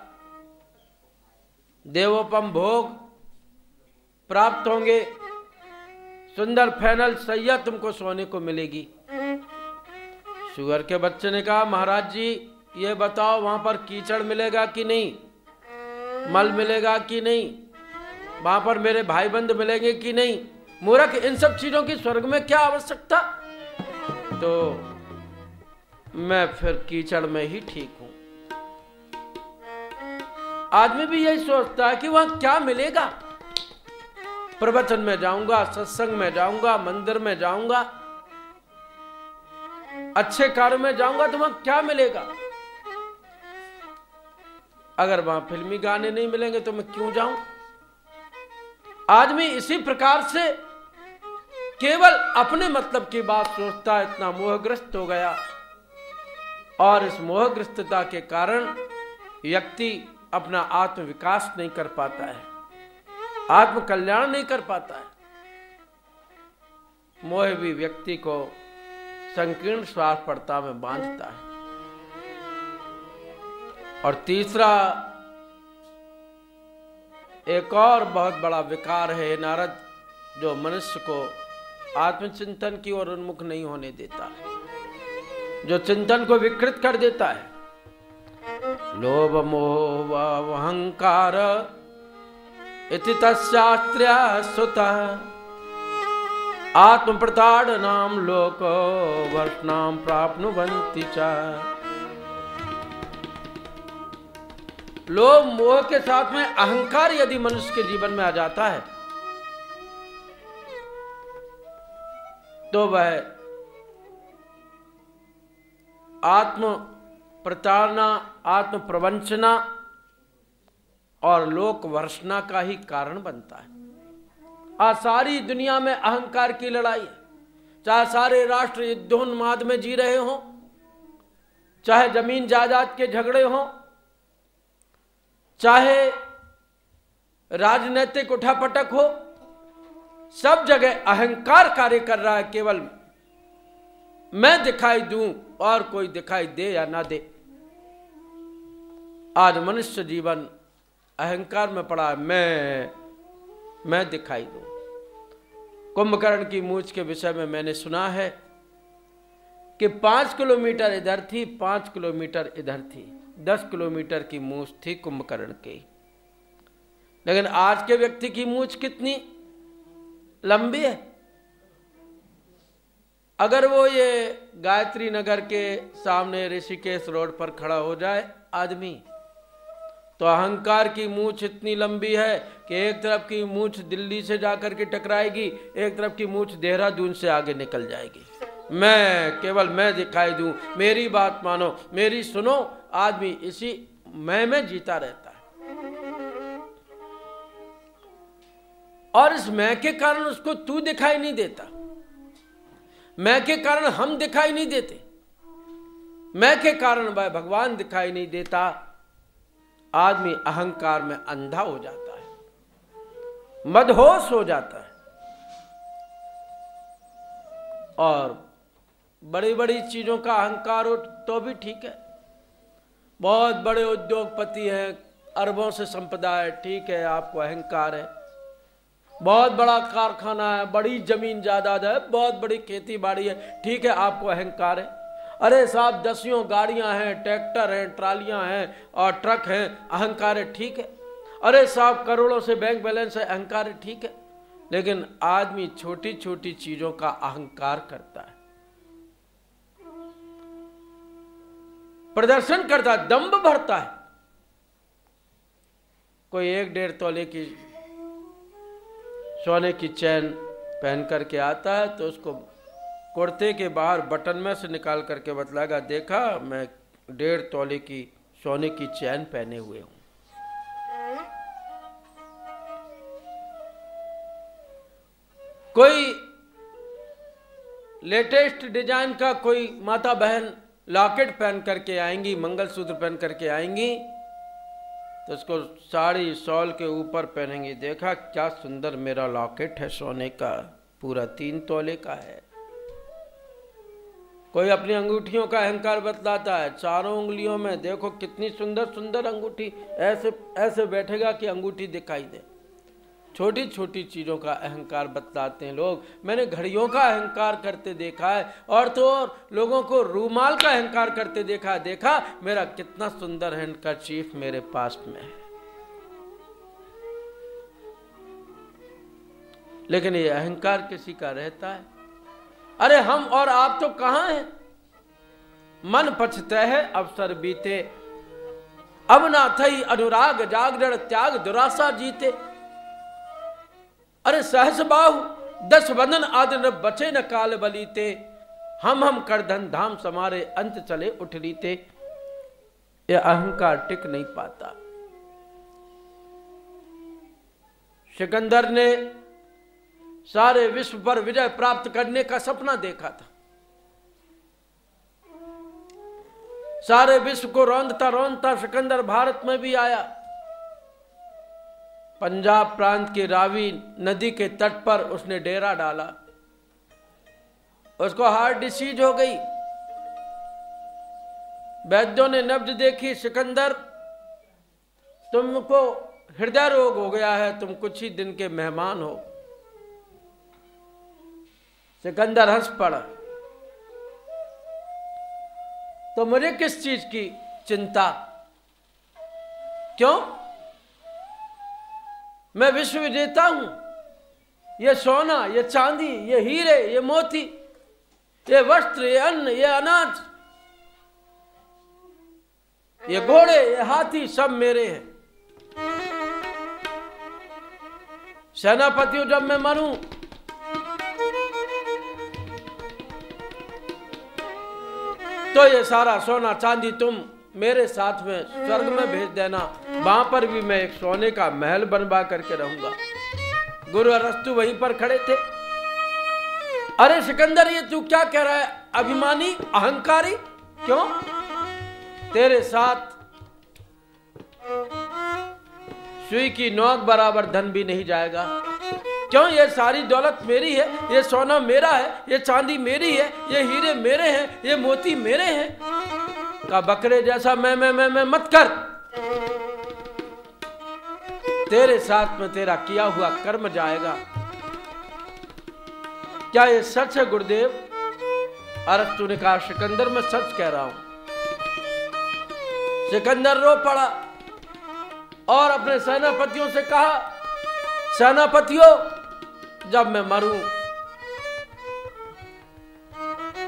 देवोपम भोग प्राप्त होंगे, सुंदर फैनल सैया तुमको सोने को मिलेगी। सुअर के बच्चे ने कहा, महाराज जी ये बताओ वहां पर कीचड़ मिलेगा कि नहीं, मल मिलेगा कि नहीं, वहां पर मेरे भाई बंद मिलेंगे कि नहीं? मूर्ख, इन सब चीजों की स्वर्ग में क्या आवश्यकता? तो मैं फिर कीचड़ में ही ठीक हूं। आदमी भी यही सोचता है कि वहां क्या मिलेगा। प्रवचन में जाऊंगा, सत्संग में जाऊंगा, मंदिर में जाऊंगा, अच्छे कार्य में जाऊंगा, तो वहां क्या मिलेगा? अगर वहां फिल्मी गाने नहीं मिलेंगे तो मैं क्यों जाऊं? आदमी इसी प्रकार से केवल अपने मतलब की बात सोचता है, इतना मोहग्रस्त हो गया। और इस मोहग्रस्तता के कारण व्यक्ति अपना आत्म विकास नहीं कर पाता है, आत्म कल्याण नहीं कर पाता है। मोह भी व्यक्ति को संकीर्ण स्वार्थपरता में बांधता है। और तीसरा एक और बहुत बड़ा विकार है नारद, जो मनुष्य को आत्मचिंतन की ओर उन्मुख नहीं होने देता, जो चिंतन को विकृत कर देता है। लोभ मोह अहंकार इति तस्यास्त्र्या सुतः आत्म प्रताड़नाम लोक वर्षनाम प्राप्नुवन्ति च। लोभ मोह के साथ में अहंकार यदि मनुष्य के जीवन में आ जाता है तो वह आत्म प्रताड़ना, आत्म प्रवंचना और लोक वर्षना का ही कारण बनता है। आज सारी दुनिया में अहंकार की लड़ाई है, चाहे सारे राष्ट्र युद्धोन्माद में जी रहे हों, चाहे जमीन जायदाद के झगड़े हों, चाहे राजनीतिक उठापटक हो, सब जगह अहंकार कार्य कर रहा है। केवल मैं दिखाई दूं और कोई दिखाई दे या ना दे। आज मनुष्य जीवन अहंकार में पड़ा है, मैं दिखाई दूं। कुंभकर्ण की मूंछ के विषय में मैंने सुना है कि 5 किलोमीटर इधर थी, 5 किलोमीटर इधर थी, 10 किलोमीटर की मूंछ थी कुंभकर्ण की। लेकिन आज के व्यक्ति की मूंछ कितनी लंबी है। अगर वो ये गायत्री नगर के सामने ऋषिकेश रोड पर खड़ा हो जाए आदमी, तो अहंकार की मूंछ इतनी लंबी है कि एक तरफ की मूंछ दिल्ली से जाकर के टकराएगी, एक तरफ की मूंछ देहरादून से आगे निकल जाएगी। केवल मैं दिखाई दूं, मेरी बात मानो, मेरी सुनो। आदमी इसी मैं में जीता रहता है और इस मैं के कारण उसको तू दिखाई नहीं देता, मैं के कारण हम दिखाई नहीं देते, मैं के कारण वह भगवान दिखाई नहीं देता। आदमी अहंकार में अंधा हो जाता है, मदहोश हो जाता है और बड़ी बड़ी चीजों का अहंकार हो तो भी ठीक है। बहुत बड़े उद्योगपति हैं, अरबों से संपदा है, ठीक है, आपको अहंकार है। बहुत बड़ा कारखाना है, बड़ी जमीन जायदाद है, बहुत बड़ी खेती बाड़ी है, ठीक है, आपको अहंकार है। अरे साहब, दसियों गाड़ियां हैं, ट्रैक्टर हैं, ट्रालियां हैं और ट्रक हैं, अहंकार है, ठीक है। अरे साहब, करोड़ों से बैंक बैलेंस है, अहंकार है, ठीक है। लेकिन आदमी छोटी छोटी चीजों का अहंकार करता है, प्रदर्शन करता है, दंभ भरता है। कोई 1-1.5 तोले की सोने की चैन पहन करके आता है तो उसको कुर्ते के बाहर बटन में से निकाल करके बतलाएगा, देखा मैं 1.5 तोले की सोने की चैन पहने हुए हूं। कोई लेटेस्ट डिजाइन का कोई माता बहन लॉकेट पहन करके आएंगी, मंगलसूत्र पहन करके आएंगी तो उसको साड़ी शॉल के ऊपर पहनेंगी, देखा क्या सुंदर मेरा लॉकेट है सोने का, पूरा 3 तोले का है। कोई अपनी अंगूठियों का अहंकार बतलाता है, चारों उंगलियों में देखो कितनी सुंदर सुंदर अंगूठी, ऐसे ऐसे बैठेगा कि अंगूठी दिखाई दे। छोटी छोटी चीजों का अहंकार बतलाते हैं लोग। मैंने घड़ियों का अहंकार करते देखा है और तो और लोगों को रूमाल का अहंकार करते देखा है, देखा मेरा कितना सुंदर हैंडकरचीफ मेरे पास में है। लेकिन ये अहंकार किसी का रहता है। अरे हम और आप तो कहां हैं, मन पछते है अवसर बीते, अब ना थई अनुराग जागरण त्याग दुरासा जीते। अरे सहस बाहु 10 बंधन आदि न बचे न काल बलीते, हम कर धन धाम समारे अंत चले उठ रीते। ये अहंकार टिक नहीं पाता। सिकंदर ने सारे विश्व पर विजय प्राप्त करने का सपना देखा था, सारे विश्व को रौंदता रौंदता सिकंदर भारत में भी आया। पंजाब प्रांत के रावी नदी के तट पर उसने डेरा डाला, उसको हार्ट डिसीज हो गई। वैद्यों ने नब्ज देखी, सिकंदर तुमको हृदय रोग हो गया है, तुम कुछ ही दिन के मेहमान हो। सिकंदर हंस पड़ा। तो मुझे किस चीज की चिंता? क्यों? मैं विश्व विजेता हूं। ये सोना, ये चांदी, ये हीरे, ये मोती, ये वस्त्र, ये अन्न, ये अनाज, ये घोड़े, ये हाथी सब मेरे हैं। सेनापतियों, जब मैं मरूं तो ये सारा सोना चांदी तुम मेरे साथ में स्वर्ग में भेज देना। वहां पर भी मैं एक सोने का महल बनवा करके रहूंगा। गुरु अरस्तु वहीं पर खड़े थे। अरे सिकंदर, ये तू क्या कह रहा है? अभिमानी, अहंकारी? क्यों? तेरे साथ सुई की नोक बराबर धन भी नहीं जाएगा। क्यों? ये सारी दौलत मेरी है, ये सोना मेरा है, ये चांदी मेरी है, ये हीरे मेरे हैं, ये मोती मेरे हैं। का बकरे जैसा मैं मत कर। तेरे साथ में तेरा किया हुआ कर्म जाएगा। क्या ये सच है गुरुदेव? अरस्तु ने कहा, सिकंदर मैं सच कह रहा हूं। सिकंदर रो पड़ा और अपने सेनापतियों से कहा, सेनापतियों, जब मैं मरूं,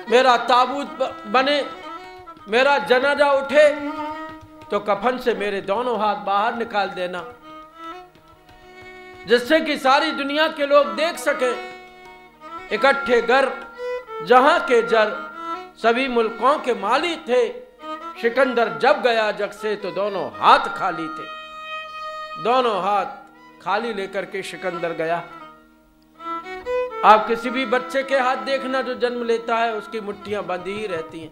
मेरा ताबूत बने, मेरा जनाजा उठे, तो कफन से मेरे दोनों हाथ बाहर निकाल देना, जिससे कि सारी दुनिया के लोग देख सके। इकट्ठे घर, जहां के जर, सभी मुल्कों के माली थे। सिकंदर जब गया जग से तो दोनों हाथ खाली थे। दोनों हाथ खाली लेकर के सिकंदर गया। आप किसी भी बच्चे के हाथ देखना जो जन्म लेता है, उसकी मुट्ठियां बंधी ही रहती हैं।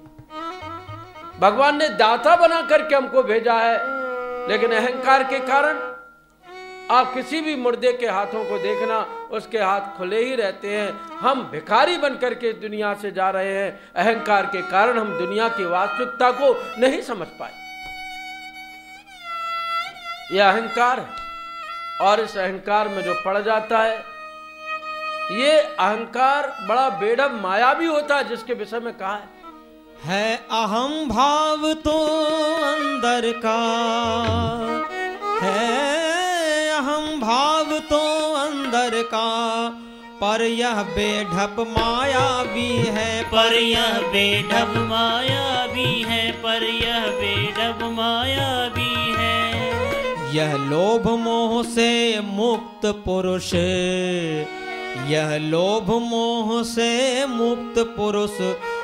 भगवान ने दाता बना करके हमको भेजा है, लेकिन अहंकार के कारण आप किसी भी मुर्दे के हाथों को देखना, उसके हाथ खुले ही रहते हैं। हम भिखारी बन करके दुनिया से जा रहे हैं। अहंकार के कारण हम दुनिया की वास्तविकता को नहीं समझ पाए। यह अहंकार है, और इस अहंकार में जो पड़ जाता है, ये अहंकार बड़ा बेढब मायावी होता है, जिसके विषय में कहा है अहम भाव तो अंदर का, है अहम भाव तो अंदर का, पर यह बेढप मायावी है, पर यह बेढप मायावी है, पर यह बेढप मायावी है। यह लोभ मोह से मुक्त पुरुष, यह लोभ मोह से मुक्त पुरुष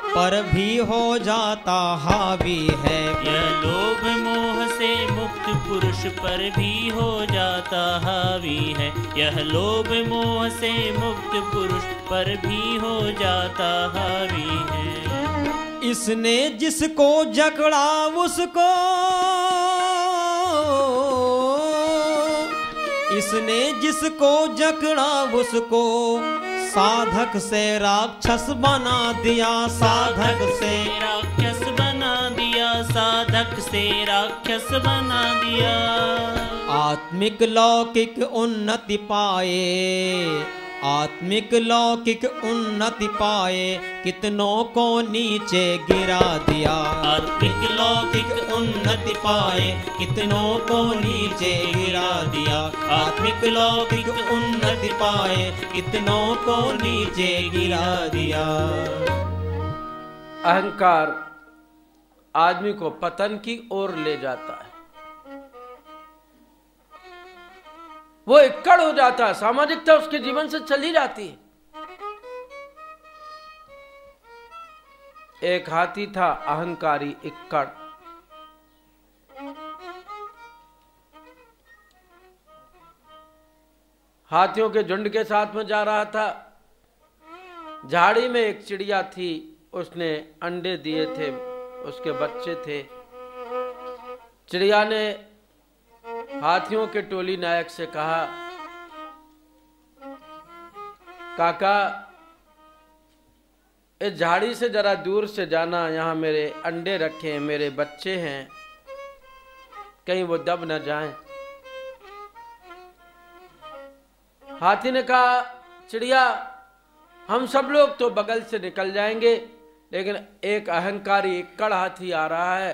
पर भी हो जाता हावी है। यह लोभ मोह से मुक्त पुरुष पर भी हो जाता हावी है। यह लोभ मोह से मुक्त पुरुष पर भी हो जाता हावी है। इसने जिसको जकड़ा उसको, इसने जिसको जकड़ा उसको साधक से राक्षस बना दिया, साधक से राक्षस बना दिया, साधक से राक्षस बना दिया। आत्मिक लौकिक उन्नति पाए, आत्मिक लौकिक उन्नति पाए, कितनों को नीचे गिरा दिया। आत्मिक लौकिक उन्नति पाए, कितनों को नीचे गिरा दिया। आत्मिक लौकिक उन्नति पाए, कितनों को नीचे गिरा दिया। अहंकार आदमी को पतन की ओर ले जाता है। वो इक्कड़ हो जाता है, सामाजिकता उसके जीवन से चली जाती है। एक हाथी था अहंकारी इक्कड़। हाथियों के झुंड के साथ में जा रहा था। झाड़ी में एक चिड़िया थी, उसने अंडे दिए थे, उसके बच्चे थे। चिड़िया ने हाथियों के टोली नायक से कहा, काका इस झाड़ी से जरा दूर से जाना, यहाँ मेरे अंडे रखे हैं, मेरे बच्चे हैं, कहीं वो दब न जाएं। हाथी ने कहा, चिड़िया हम सब लोग तो बगल से निकल जाएंगे, लेकिन एक अहंकारी इक्कड़ हाथी आ रहा है,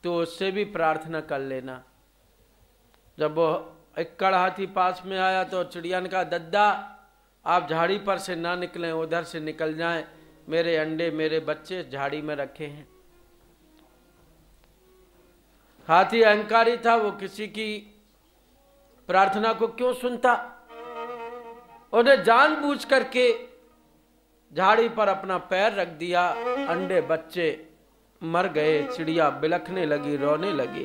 तो उससे भी प्रार्थना कर लेना। जब वो इक्कड़ हाथी पास में आया तो चिड़िया ने कहा, दद्दा आप झाड़ी पर से ना निकलें, उधर से निकल जाएं, मेरे अंडे मेरे बच्चे झाड़ी में रखे हैं। हाथी अहंकारी था, वो किसी की प्रार्थना को क्यों सुनता। उन्हें जानबूझ करके झाड़ी पर अपना पैर रख दिया, अंडे बच्चे मर गए, चिड़िया बिलखने लगी, रोने लगी।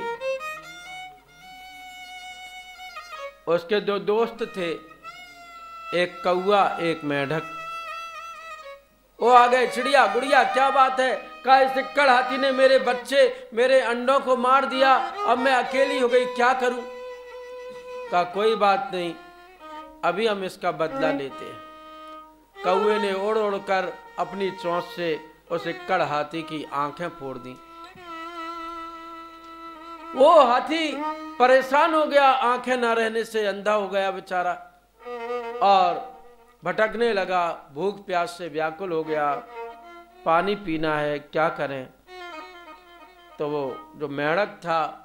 उसके दो दोस्त थे, एक कौआ एक मेढक। वो आ गए, चिड़िया गुड़िया क्या बात है? कहा, इस इक्कड़ हाथी ने मेरे बच्चे मेरे अंडों को मार दिया, अब मैं अकेली हो गई, क्या करूं? कहा, कोई बात नहीं, अभी हम इसका बदला लेते हैं। कौए ने उड़ उड़ कर अपनी चोंच से उस इक्कड़ हाथी की आंखें फोड़ दी। वो हाथी परेशान हो गया, आंखें ना रहने से अंधा हो गया बेचारा, और भटकने लगा, भूख प्यास से व्याकुल हो गया, पानी पीना है, क्या करें? तो वो जो मेढक था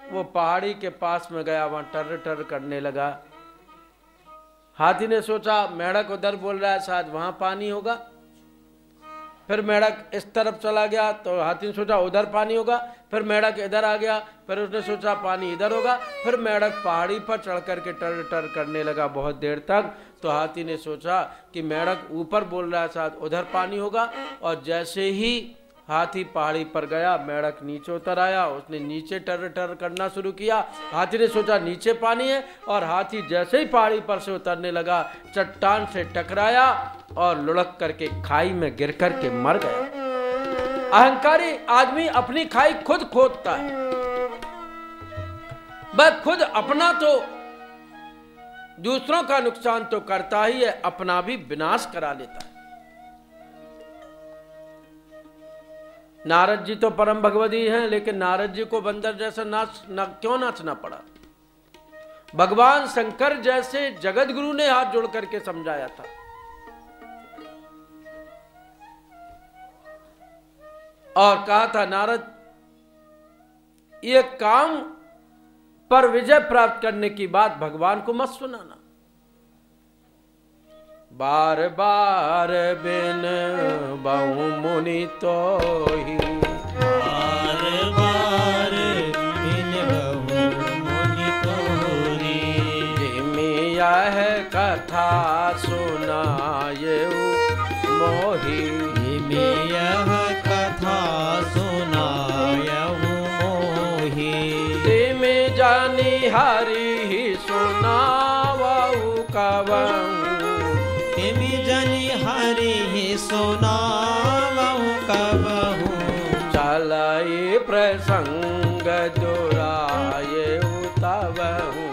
वो पहाड़ी के पास में गया, वहां टर टर करने लगा। हाथी ने सोचा मेढक उधर बोल रहा है, शायद वहां पानी होगा। फिर मेढक इस तरफ चला गया तो हाथी ने सोचा उधर पानी होगा। फिर मेढक इधर आ गया, फिर उसने सोचा पानी इधर होगा। फिर मेढक पहाड़ी पर चढ़ करके टर टर करने लगा बहुत देर तक। तो हाथी ने सोचा कि मेढक ऊपर बोल रहा है, शायद उधर पानी होगा। और जैसे ही हाथी पहाड़ी पर गया, मेढक नीचे उतर आया, उसने नीचे टर टर करना शुरू किया। हाथी ने सोचा नीचे पानी है, और हाथी जैसे ही पहाड़ी पर से उतरने लगा, चट्टान से टकराया और लुढ़क करके खाई में गिर करके मर गया। अहंकारी आदमी अपनी खाई खुद खोदता है, बस खुद अपना तो दूसरों का नुकसान तो करता ही है, अपना भी विनाश करा लेता है। नारद जी तो परम भगवती हैं, लेकिन नारद जी को बंदर जैसा क्यों नाचना पड़ा? भगवान शंकर जैसे जगत गुरु ने हाथ जोड़ करके समझाया था। और कहा था, नारद ये काम पर विजय प्राप्त करने की बात भगवान को मत सुनाना। बार बार बिन बहु मुनि तो ही, बार बार बिन बहु मुनि तो ही, जिमि यह कथा सुनायऊ मोहि, जिमि यह कथा सुनायऊ मोहि, जिमि जानि हरि सुनावऊ कवऊ, तिमि जनि हरि सुनावऊ कबहू, चलई प्रसंग दुरायऊ तबहू,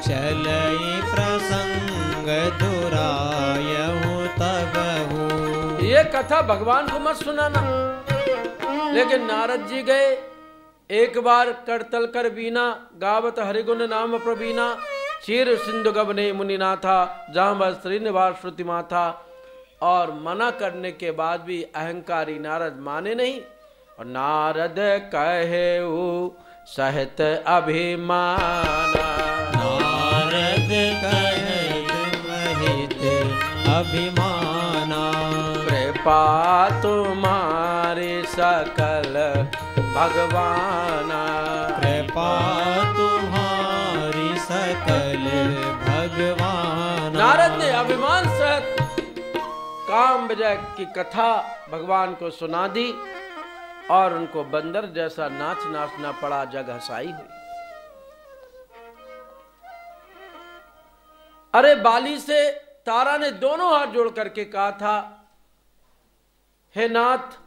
चलई प्रसंग दुरायऊ तबहू। ये कथा भगवान को मत सुनाना। लेकिन नारद जी गए, एक बार करतल कर बीना, गावत हरिगुण नाम प्रवीणा, क्षीर सिंधु गबने मुनिनाथा, जहां बस श्रीनिवास श्रुति माथा। और मना करने के बाद भी अहंकारी नारद माने नहीं, और नारद कहे सहित अभिमाना, नारद कहत महित अभिमाना, कृपा तुम्हारी सकल भगवाना, कृपा तुम्हारी सकल भगवान। नारद ने अभिमान सहित काम विजय की कथा भगवान को सुना दी, और उनको बंदर जैसा नाच नाचना पड़ा, जग हंसाई हुई। अरे बाली से तारा ने दोनों हाथ जोड़ करके कहा था, हे नाथ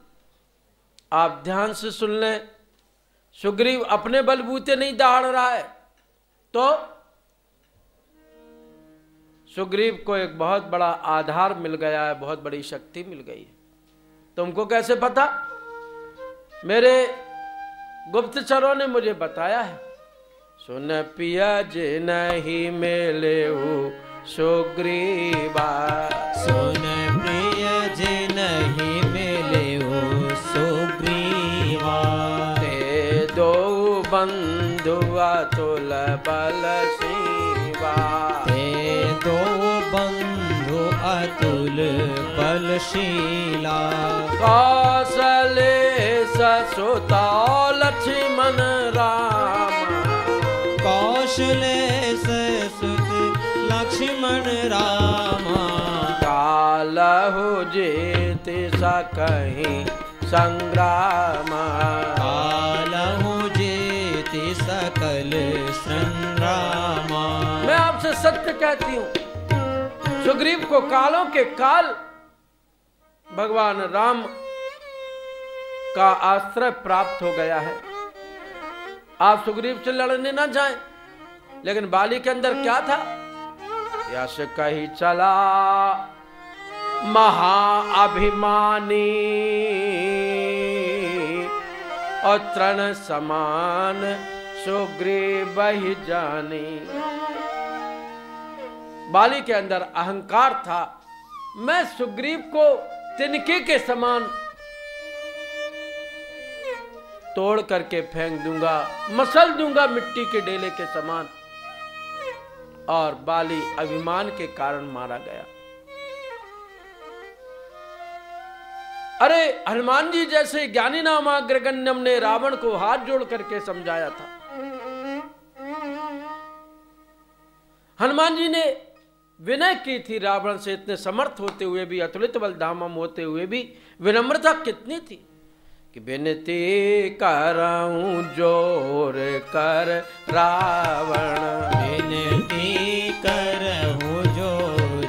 आप ध्यान से सुन लें, सुग्रीव अपने बलबूते नहीं दहाड़ रहा है, तो सुग्रीव को एक बहुत बड़ा आधार मिल गया है, बहुत बड़ी शक्ति मिल गई है। तुमको कैसे पता? मेरे गुप्तचरों ने मुझे बताया है। सुन पिया जे नहीं मिले सुग्रीवा। सुन प्रिय जे नहीं मिले सुग्रीवा। ते दो बंधु अतुल बल शिवा। ते दो बंधु अतुल बलशीला। कौशले ससुता लक्ष्मण राम। कौशले ससुत लक्ष्मण रामा। कालहु जीत सकहि संग्राम। कालहु जीति सकल संग्रामा। मैं आपसे सत्य कहती हूँ, सुग्रीव को कालों के काल भगवान राम का आश्रय प्राप्त हो गया है। आप सुग्रीव से लड़ने ना जाएं, लेकिन बाली के अंदर क्या था? यश कही चला महाअभिमानी और तृण समान सुग्रीव ही जानी। बाली के अंदर अहंकार था। मैं सुग्रीव को तिनके के समान तोड़ करके फेंक दूंगा, मसल दूंगा मिट्टी के डेले के समान। और बाली अभिमान के कारण मारा गया। अरे हनुमान जी जैसे ज्ञानी नाम अग्रगण्यम ने रावण को हाथ जोड़ करके समझाया था। हनुमान जी ने विनय की थी रावण से, इतने समर्थ होते हुए भी, अतुलित बल धामम होते हुए भी विनम्रता कितनी थी कि विनती करऊं जोर कर रावण। विनती करहूँ जोर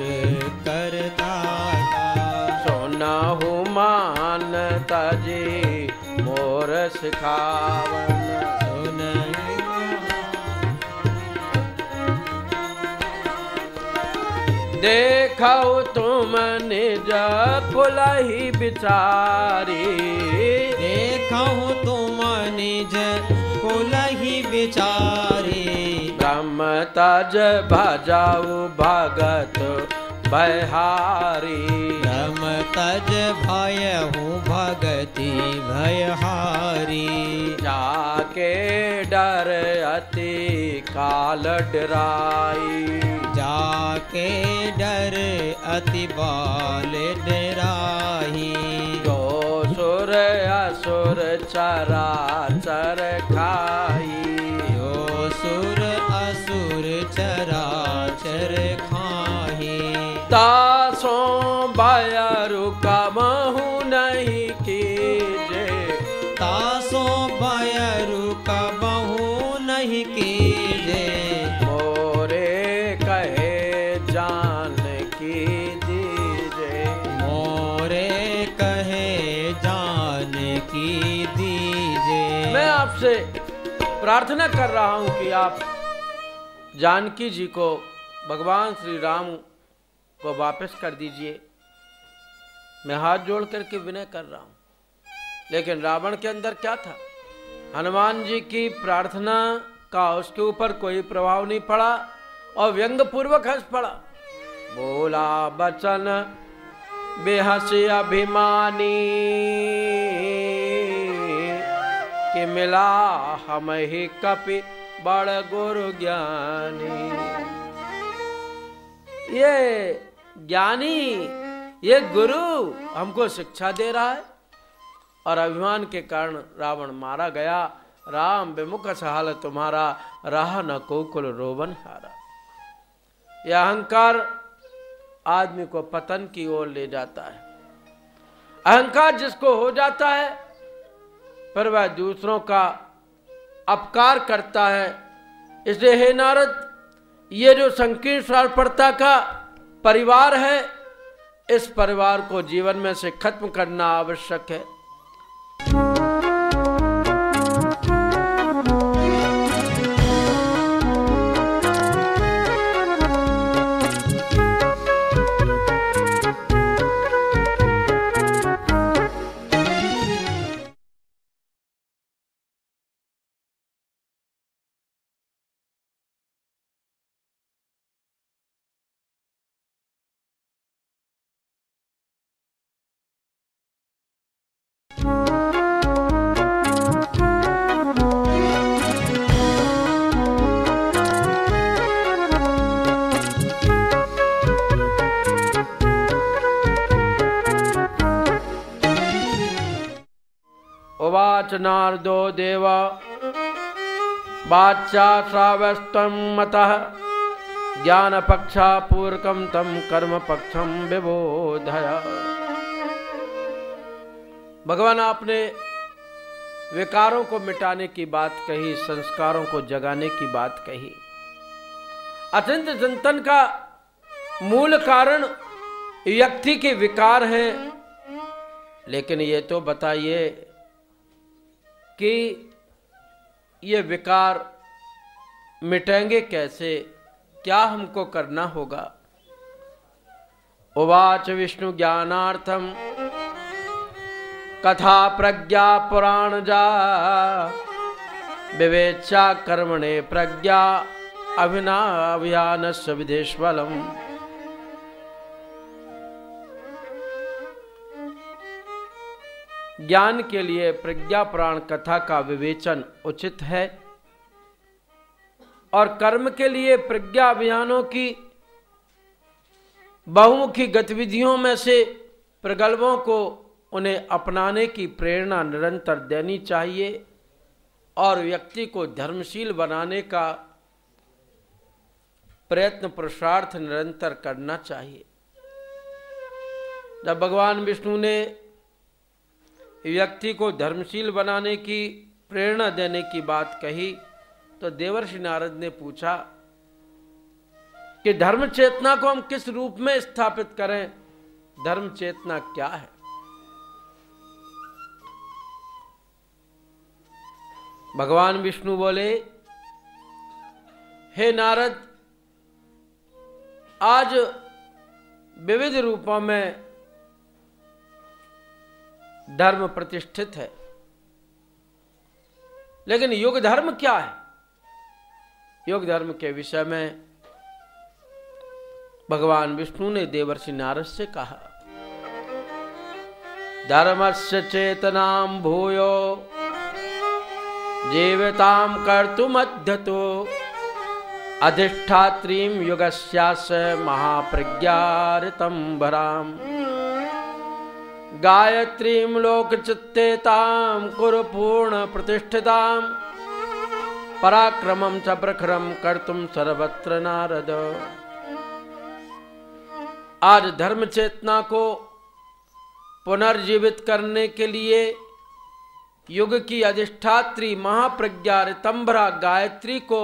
कर दाता। सुनहु मान तजे मोर सिखावन। देखो तुम निज कुलहि बिचारी। देखो तुम निज कुलहि बिचारी। ब्रह्म तज भजाऊ भगत भयहारी। ब्रह्म तज भयहु भगति भयहारी। जाके डर अति काल डराई। जाके डर अति बाल डराही। जो सुर असुर चराचर खाई। जो सुर असुर चराचर खाही। तासो बयरु कमहु नहीं कीजे। तासो बयरु कबहु नहीं कीजे। मोरे कहे जान की दीजे। मोरे कहे जान की दीजे। मैं आपसे प्रार्थना कर रहा हूं कि आप जानकी जी को, भगवान श्री राम को वापस कर दीजिए। मैं हाथ जोड़ करके विनय कर रहा हूं। लेकिन रावण के अंदर क्या था? हनुमान जी की प्रार्थना का उसके ऊपर कोई प्रभाव नहीं पड़ा और व्यंग पूर्वक हंस पड़ा। बोला बचन बेहसी अभिमानी। कि मिला हम ही कपि बड़ गुरु ज्ञानी। ये ज्ञानी, ये गुरु हमको शिक्षा दे रहा है। और अभिमान के कारण रावण मारा गया। राम विमुख सहाल तुम्हारा, राह न कोकुल रोवन हारा। यह अहंकार आदमी को पतन की ओर ले जाता है। अहंकार जिसको हो जाता है पर वह दूसरों का अपकार करता है। इसलिए हे नारद, ये जो संकीर्ण स्वार्थपरता का परिवार है, इस परिवार को जीवन में से खत्म करना आवश्यक है। उवाच नारदो देव वाच्या श्रावस्त्वं मतः ज्ञानपक्षापूर्वकं तं कर्मपक्षं विबोधय। भगवान आपने विकारों को मिटाने की बात कही, संस्कारों को जगाने की बात कही। अचिंत चिंतन का मूल कारण व्यक्ति के विकार हैं, लेकिन ये तो बताइए कि ये विकार मिटेंगे कैसे, क्या हमको करना होगा। उवाच विष्णु ज्ञानार्थम कथा प्रज्ञा पुराण जा विवेचा कर्मणे प्रज्ञा अभिनव्यानस्य विदेशबलम। ज्ञान के लिए प्रज्ञा पुराण कथा का विवेचन उचित है और कर्म के लिए प्रज्ञा अभियानों की बहुमुखी गतिविधियों में से प्रगल्भों को उन्हें अपनाने की प्रेरणा निरंतर देनी चाहिए और व्यक्ति को धर्मशील बनाने का प्रयत्न पुरुषार्थ निरंतर करना चाहिए। जब भगवान विष्णु ने व्यक्ति को धर्मशील बनाने की प्रेरणा देने की बात कही तो देवर्षि नारद ने पूछा कि धर्म चेतना को हम किस रूप में स्थापित करें, धर्म चेतना क्या है। भगवान विष्णु बोले, हे नारद, आज विविध रूपों में धर्म प्रतिष्ठित है, लेकिन युग धर्म क्या है। योग धर्म के विषय में भगवान विष्णु ने देवर्षि नारद से कहा, धर्मस्य चेतनां भूयो जीवितां कर्तुमध्यतो अधिष्ठात्रीं युगस्यास्य महाप्रज्ञारितंबराम् गायत्रीं लोकचित्तेतां कुरु पूर्ण प्रतिष्ठितां पराक्रमं च प्रखरं कर्तुं सर्वत्र नारद। आज धर्म चेतना को पुनर्जीवित करने के लिए युग की अधिष्ठात्री महाप्रज्ञा ऋतंभरा गायत्री को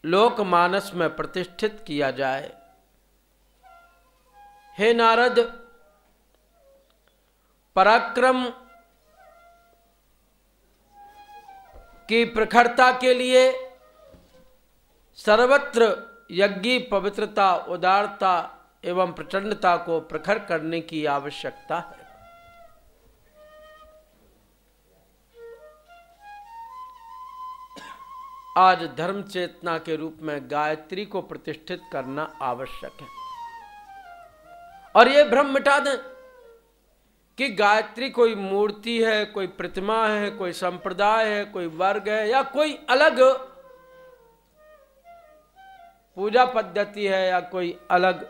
लोकमानस में प्रतिष्ठित किया जाए। हे नारद, पराक्रम की प्रखरता के लिए सर्वत्र यज्ञी पवित्रता, उदारता एवं प्रचंडता को प्रखर करने की आवश्यकता है। आज धर्म चेतना के रूप में गायत्री को प्रतिष्ठित करना आवश्यक है और ये भ्रम मिटा दें कि गायत्री कोई मूर्ति है, कोई प्रतिमा है, कोई संप्रदाय है, कोई वर्ग है या कोई अलग पूजा पद्धति है या कोई अलग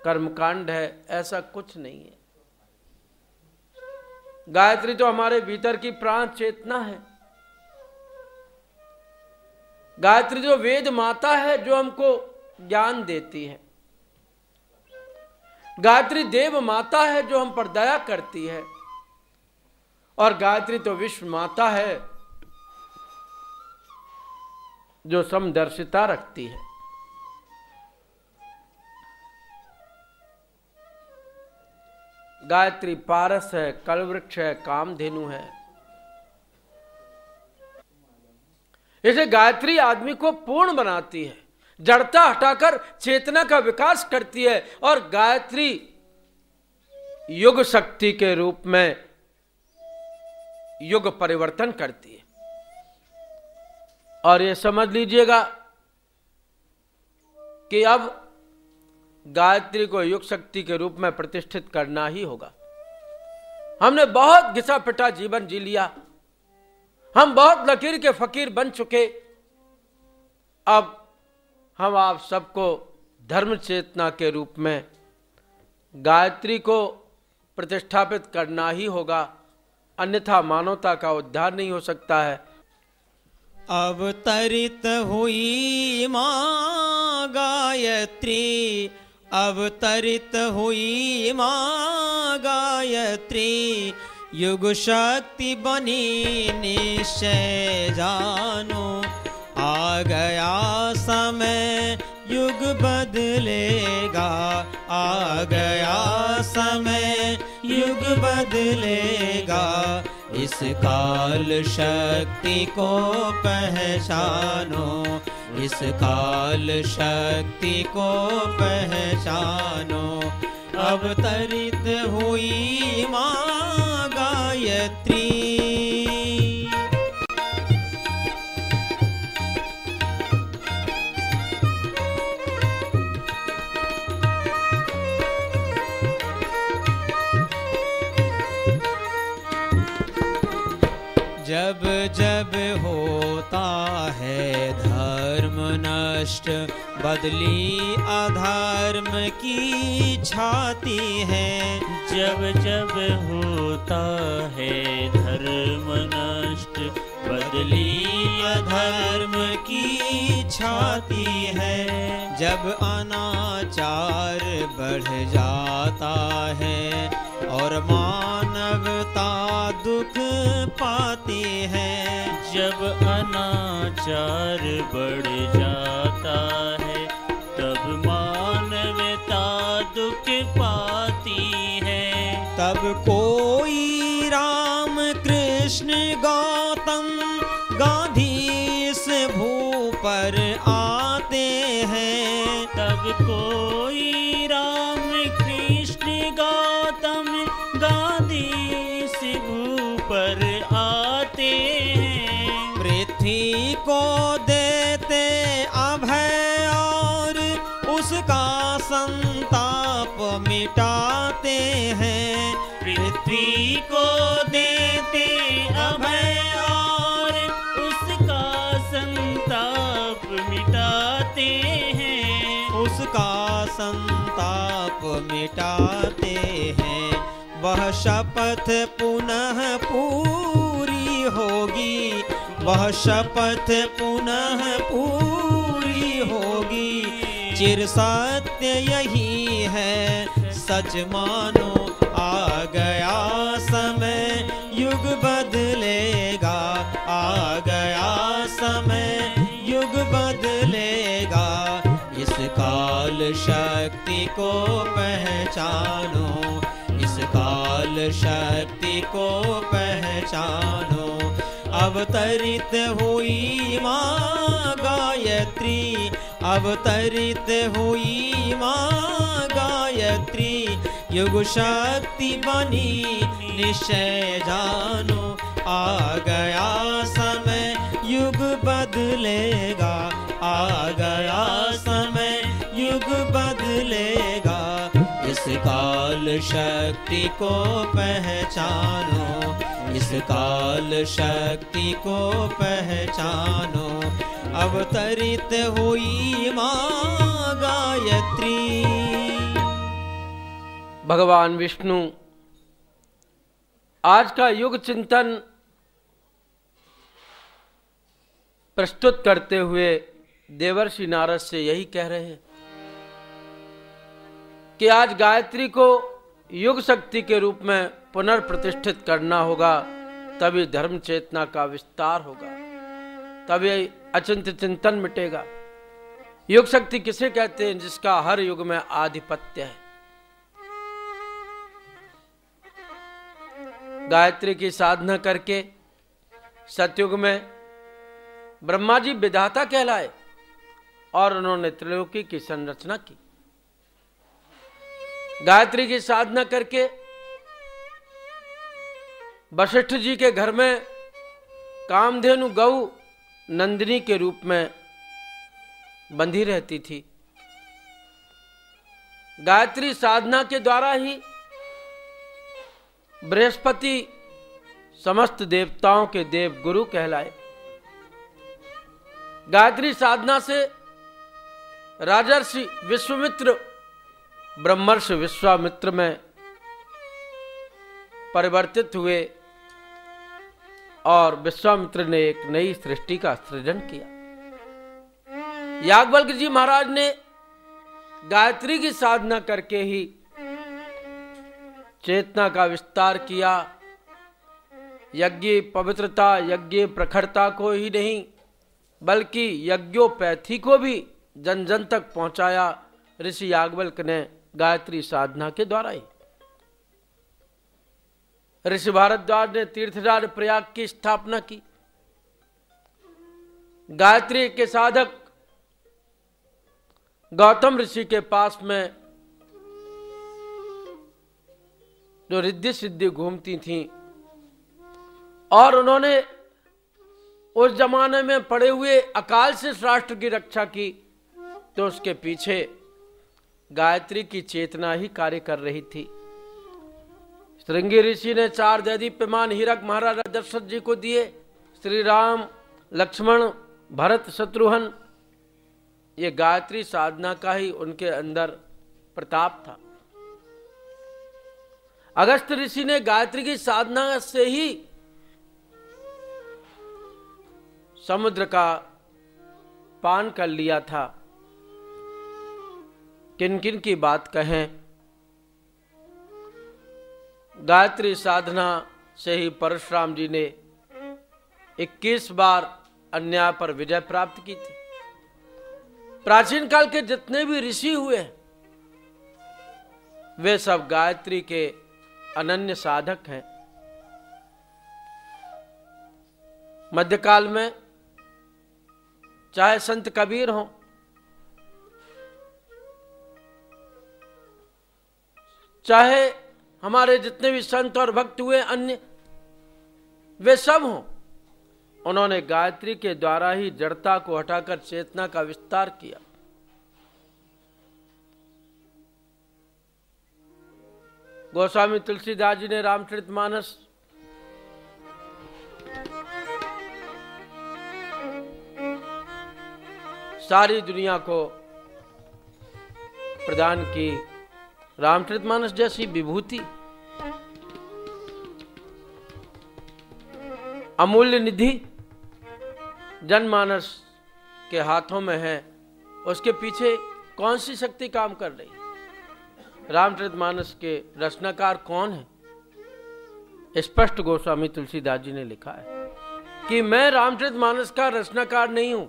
कर्मकांड है। ऐसा कुछ नहीं है। गायत्री तो हमारे भीतर की प्राण चेतना है। गायत्री जो वेद माता है, जो हमको ज्ञान देती है। गायत्री देव माता है, जो हम पर दया करती है। और गायत्री तो विश्व माता है, जो समदर्शिता रखती है। गायत्री पारस है, कल्पवृक्ष है, कामधेनु है। इसे गायत्री आदमी को पूर्ण बनाती है, जड़ता हटाकर चेतना का विकास करती है और गायत्री युग शक्ति के रूप में युग परिवर्तन करती है। और ये समझ लीजिएगा कि अब गायत्री को युग शक्ति के रूप में प्रतिष्ठित करना ही होगा। हमने बहुत घिसा पिटा जीवन जी लिया, हम बहुत लकीर के फकीर बन चुके। अब हम आप सबको धर्म चेतना के रूप में गायत्री को प्रतिष्ठापित करना ही होगा अन्यथा मानवता का उद्धार नहीं हो सकता है। अवतरित हुई माँ गायत्री, अवतरित हुई माँ गायत्री, युग शक्ति बनी निश्चय जानो, आ गया समय युग बदलेगा, आ गया समय युग बदलेगा, इस काल शक्ति को पहचानो, इस काल शक्ति को पहचानो। अवतरित हुई माँ गायत्री, जब जब होता है धर्म नष्ट, बदली अधर्म की छाती है, जब जब होता है धर्म नष्ट, बदली अधर्म की छाती है, जब अनाचार बढ़ जाता है और मानवता दुख पाती है, जब अनाचार बढ़ जाता है तब मानवता दुख पाती है, तब कोई राम कृष्ण गौतम गांधी इस भू पर आते हैं, तब कोई राम कृष्ण गौतम गांधी इस भू पर आते हैं, पृथ्वी को देते अभय और उसका संताप मिटाते हैं, पृथ्वी को देते अभय और उसका संताप मिटाते हैं, उसका संताप मिटाते हैं। वह शपथ पुनः पूरी होगी, वह शपथ पुनः पूरी होगी, चिर सत्य यही है सच मानो, आ गया समय युग बदलेगा, आ गया समय युग बदलेगा, इस काल शक्ति को पहचानो, इस काल शक्ति को पहचानो। अवतरित हुई माँ गायत्री, अवतरित हुई माँ गायत्री, युग शक्ति बनी निश्चय जानो, आ गया समय युग बदलेगा, आ गया समय युग बदलेगा, इस काल शक्ति को पहचानो, इस काल शक्ति को पहचानो। अवतरित हुई माँ गायत्री। भगवान विष्णु आज का युग चिंतन प्रस्तुत करते हुए देवर्षि नारद से यही कह रहे हैं कि आज गायत्री को युग शक्ति के रूप में पुनर्प्रतिष्ठित करना होगा, तभी धर्म चेतना का विस्तार होगा, तभी अचिंत्य चिंतन मिटेगा। युग शक्ति किसे कहते हैं? जिसका हर युग में आधिपत्य है। गायत्री की साधना करके सतयुग में ब्रह्मा जी विधाता कहलाए और उन्होंने त्रिलोकी की संरचना की। गायत्री की साधना करके वशिष्ठ जी के घर में कामधेनु गौ नंदिनी के रूप में बंधी रहती थी। गायत्री साधना के द्वारा ही बृहस्पति समस्त देवताओं के देव गुरु कहलाए। गायत्री साधना से राजर्षि विश्वामित्र ब्रह्मर्षि विश्वामित्र में परिवर्तित हुए और विश्वामित्र ने एक नई सृष्टि का सृजन किया। याज्ञवल्क्य जी महाराज ने गायत्री की साधना करके ही चेतना का विस्तार किया। यज्ञ पवित्रता, यज्ञ प्रखरता को ही नहीं बल्कि यज्ञोपैथी को भी जन जन तक पहुंचाया ऋषि याज्ञवल्क्य ने गायत्री साधना के द्वारा ही। ऋषि भारद्वाज ने तीर्थराज प्रयाग की स्थापना की। गायत्री के साधक गौतम ऋषि के पास में जो रिद्धि सिद्धि घूमती थीं और उन्होंने उस जमाने में पड़े हुए अकाल से राष्ट्र की रक्षा की, तो उसके पीछे गायत्री की चेतना ही कार्य कर रही थी। श्रृंगी ऋषि ने 4 दैदीप्यमान हीरक महाराजा दशरथ जी को दिए। श्री राम, लक्ष्मण, भरत, शत्रुघ्न, ये गायत्री साधना का ही उनके अंदर प्रताप था। अगस्त ऋषि ने गायत्री की साधना से ही समुद्र का पान कर लिया था। किन किन की बात कहें, गायत्री साधना से ही परशुराम जी ने 21 बार अन्याय पर विजय प्राप्त की थी। प्राचीन काल के जितने भी ऋषि हुए वे सब गायत्री के अनन्य साधक हैं। मध्यकाल में चाहे संत कबीर हो, चाहे हमारे जितने भी संत और भक्त हुए अन्य, वे सब हों, उन्होंने गायत्री के द्वारा ही जड़ता को हटाकर चेतना का विस्तार किया। गोस्वामी तुलसीदास जी ने रामचरितमानस सारी दुनिया को प्रदान की। रामचरितमानस जैसी विभूति, अमूल्य निधि जनमानस के हाथों में है, उसके पीछे कौन सी शक्ति काम कर रही? रामचरितमानस के रचनाकार कौन है? स्पष्ट गोस्वामी तुलसीदास जी ने लिखा है कि मैं रामचरितमानस का रचनाकार नहीं हूं,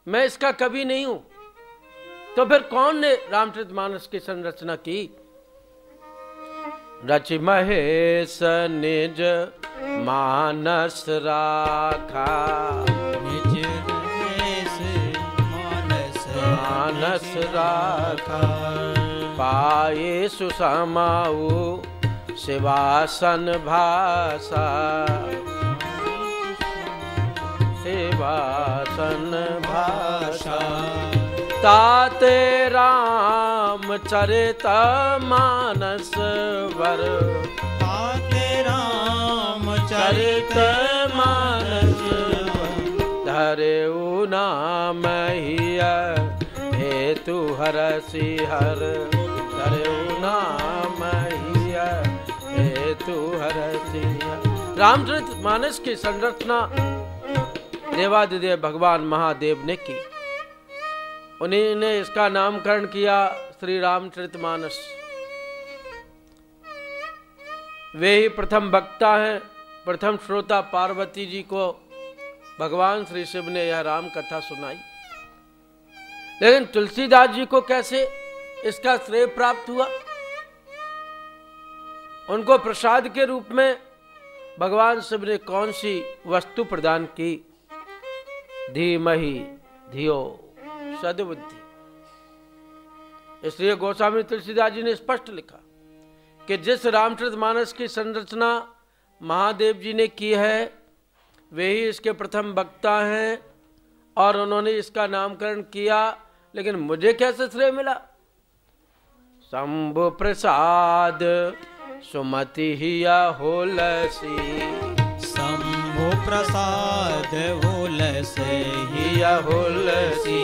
मैं इसका कवि नहीं हूं। तो फिर कौन ने रामचरितमानस की संरचना की? रचि महेश निज मानस राखा, निज महेश मानस राखा, पाये सुसमाऊ शिवासन भाषा, शिवासन भाषा, ताते रामचरित मानस वर, ताते रामचरित मानस धरेउ नाम हिया हेतु हरसि हर, धरेउ नाम हिया हेतु हरसि हर। रामचरित मानस की संरचना देवादिदेव भगवान महादेव ने की। उन्हीं ने इसका नामकरण किया श्री रामचरितमानस। वे ही प्रथम वक्ता हैं, प्रथम श्रोता पार्वती जी को भगवान श्री शिव ने यह राम कथा सुनाई। लेकिन तुलसीदास जी को कैसे इसका श्रेय प्राप्त हुआ? उनको प्रसाद के रूप में भगवान शिव ने कौन सी वस्तु प्रदान की? धीमहि धियो सद्बुद्धि। इसलिए गोस्वामी तुलसीदास जी ने स्पष्ट लिखा कि जिस रामचरितमानस की संरचना महादेव जी ने की है, वे ही इसके प्रथम वक्ता हैं और उन्होंने इसका नामकरण किया। लेकिन मुझे कैसे श्रेय मिला? शंभु प्रसाद सुमति हिया होलसी, शंभु प्रसाद होलसे हिया होलसी,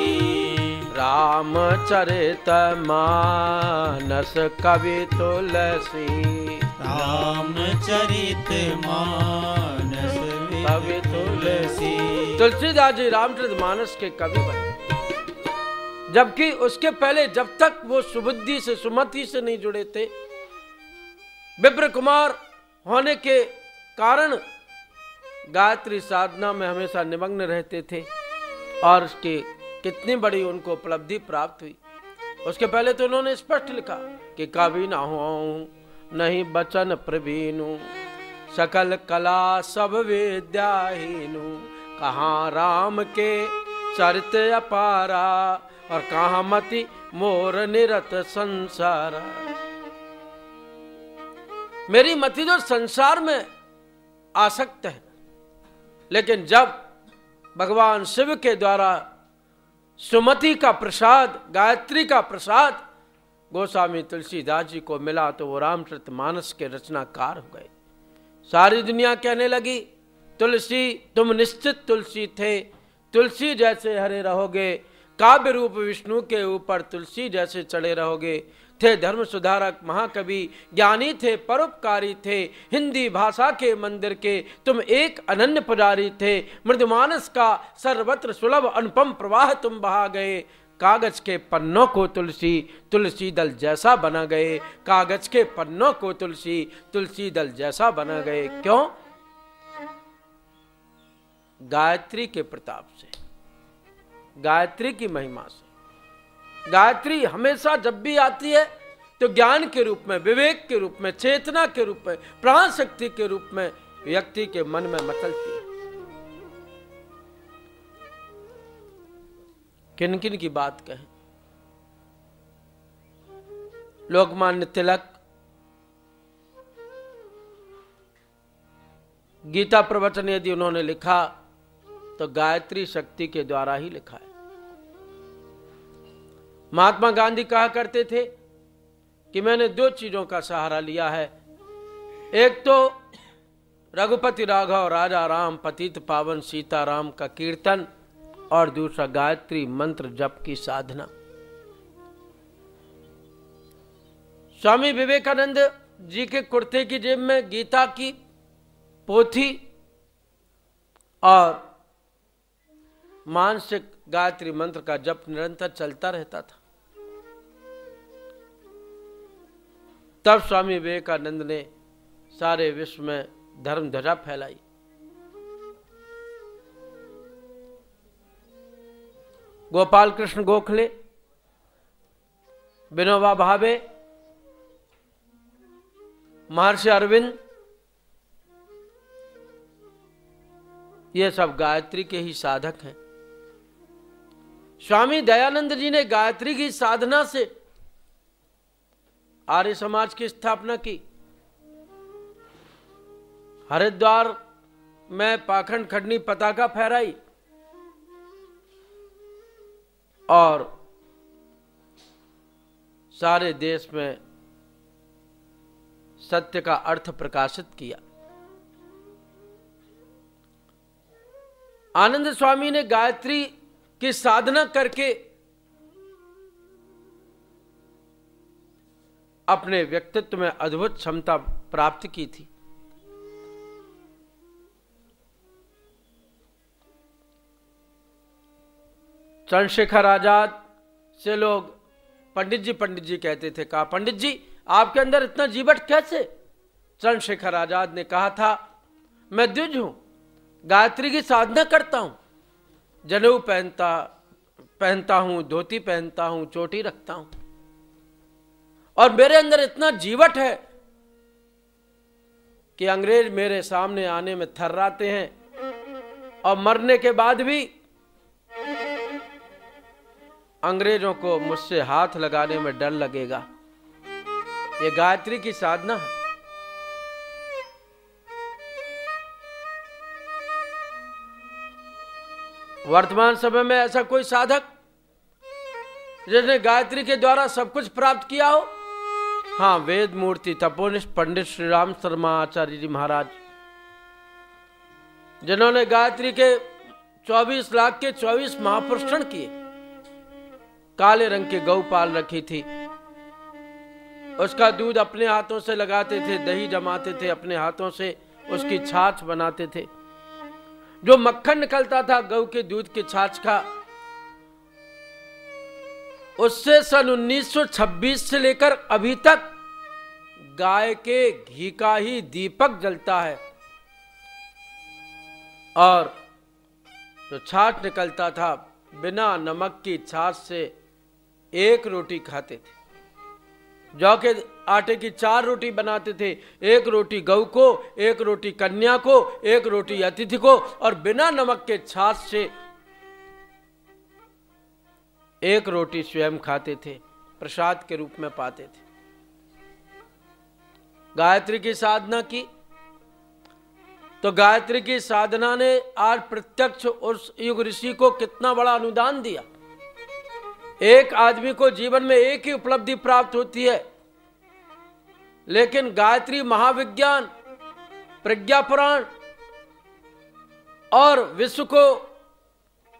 रामचरित मानस कवि तुलसी, रामचरित मानस कवि तुलसी। तुलसीदास जी रामचरितमानस के कवि बने, जबकि उसके पहले जब तक वो सुबुद्धि से सुमति से नहीं जुड़े थे, विप्र कुमार होने के कारण गायत्री साधना में हमेशा निमग्न रहते थे और उसकी कितनी बड़ी उनको उपलब्धि प्राप्त हुई। उसके पहले तो उन्होंने स्पष्ट लिखा कि कवि ना हो नहीं बचन प्रवीणु, सकल कला सब विद्याहीनु, कहाँ राम के चरित अपारा और कहाँ मति मोर निरत संसार। मेरी मति जो संसार में आसक्त है, लेकिन जब भगवान शिव के द्वारा सुमति का प्रसाद, गायत्री का प्रसाद गोस्वामी तुलसीदास जी को मिला तो वो रामचरितमानस के रचनाकार हो गए। सारी दुनिया कहने लगी तुलसी तुम निश्चित तुलसी थे, तुलसी जैसे हरे रहोगे, काव्य रूप विष्णु के ऊपर तुलसी जैसे चढ़े रहोगे। थे धर्म सुधारक महाकवि, ज्ञानी थे, परोपकारी थे, हिंदी भाषा के मंदिर के तुम एक अनन्य पुजारी थे, मृदुमानस का सर्वत्र सुलभ अनुपम प्रवाह तुम बहा गए। कागज के पन्नों को तुलसी, तुलसी दल जैसा बना गए, कागज के पन्नों को तुलसी, तुलसी दल जैसा बना गए। क्यों? गायत्री के प्रताप से, गायत्री की महिमा से। गायत्री हमेशा जब भी आती है तो ज्ञान के रूप में, विवेक के रूप में, चेतना के रूप में, प्राण शक्ति के रूप में व्यक्ति के मन में मचलती है। किन किन की बात कहें? लोकमान्य तिलक गीता प्रवचन यदि उन्होंने लिखा तो गायत्री शक्ति के द्वारा ही लिखा है। महात्मा गांधी कहा करते थे कि मैंने दो चीजों का सहारा लिया है, एक तो रघुपति राघव राजा राम पतित पावन सीताराम का कीर्तन और दूसरा गायत्री मंत्र जप की साधना। स्वामी विवेकानंद जी के कुर्ते की जेब में गीता की पोथी और मानसिक गायत्री मंत्र का जप निरंतर चलता रहता था। तब स्वामी विवेकानंद ने सारे विश्व में धर्म ध्वजा फैलाई। गोपाल कृष्ण गोखले, विनोबा भावे, महर्षि अरविंद, ये सब गायत्री के ही साधक हैं। स्वामी दयानंद जी ने गायत्री की साधना से आर्य समाज की स्थापना की। हरिद्वार में पाखंड खंडनी पताका फहराई और सारे देश में सत्य का अर्थ प्रकाशित किया। आनंद स्वामी ने गायत्री की साधना करके अपने व्यक्तित्व में अद्भुत क्षमता प्राप्त की थी। चंद्रशेखर आजाद से लोग पंडित जी कहते थे। कहा, पंडित जी आपके अंदर इतना जीवट कैसे? चंद्रशेखर आजाद ने कहा था, मैं द्विज हूं, गायत्री की साधना करता हूं, जनेऊ पहनता हूं, धोती पहनता हूं, चोटी रखता हूं, और मेरे अंदर इतना जीवट है कि अंग्रेज मेरे सामने आने में थर्राते हैं और मरने के बाद भी अंग्रेजों को मुझसे हाथ लगाने में डर लगेगा। ये गायत्री की साधना है। वर्तमान समय में ऐसा कोई साधक जिसने गायत्री के द्वारा सब कुछ प्राप्त किया हो? हाँ, वेद मूर्ति तपोनिष्ठ पंडित श्री राम शर्मा आचार्य जी महाराज, जिन्होंने गायत्री के 24 लाख के 24 महापुरुषण किए। काले रंग की गौ पाल रखी थी, उसका दूध अपने हाथों से लगाते थे, दही जमाते थे, अपने हाथों से उसकी छाछ बनाते थे जो मक्खन निकलता था गऊ के दूध के छाछ का, उससे सन 1926 से लेकर अभी तक गाय के घी का ही दीपक जलता है। और जो छाछ निकलता था, बिना नमक की छाछ से एक रोटी खाते थे। जौ के आटे की 4 रोटी बनाते थे, एक रोटी गऊ को, एक रोटी कन्या को, एक रोटी अतिथि को, और बिना नमक के छाछ से एक रोटी स्वयं खाते थे, प्रसाद के रूप में पाते थे। गायत्री की साधना की तो गायत्री की साधना ने आज प्रत्यक्ष उस युग ऋषि को कितना बड़ा अनुदान दिया। एक आदमी को जीवन में एक ही उपलब्धि प्राप्त होती है, लेकिन गायत्री महाविज्ञान, प्रज्ञा पुराण और विश्व को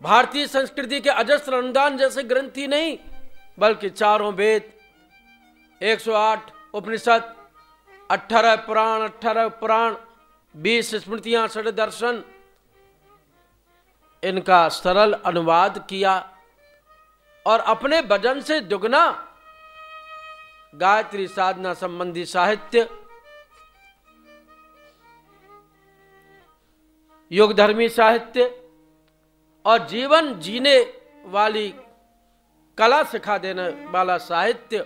भारतीय संस्कृति के अजस्र अनुदान जैसे ग्रंथ ही नहीं, बल्कि 4 वेद, 108 उपनिषद, 18 पुराण, 20 स्मृतियां, 6 दर्शन, इनका सरल अनुवाद किया और अपने वजन से दुगना गायत्री साधना संबंधी साहित्य, युगधर्मी साहित्य और जीवन जीने वाली कला सिखा देने वाला साहित्य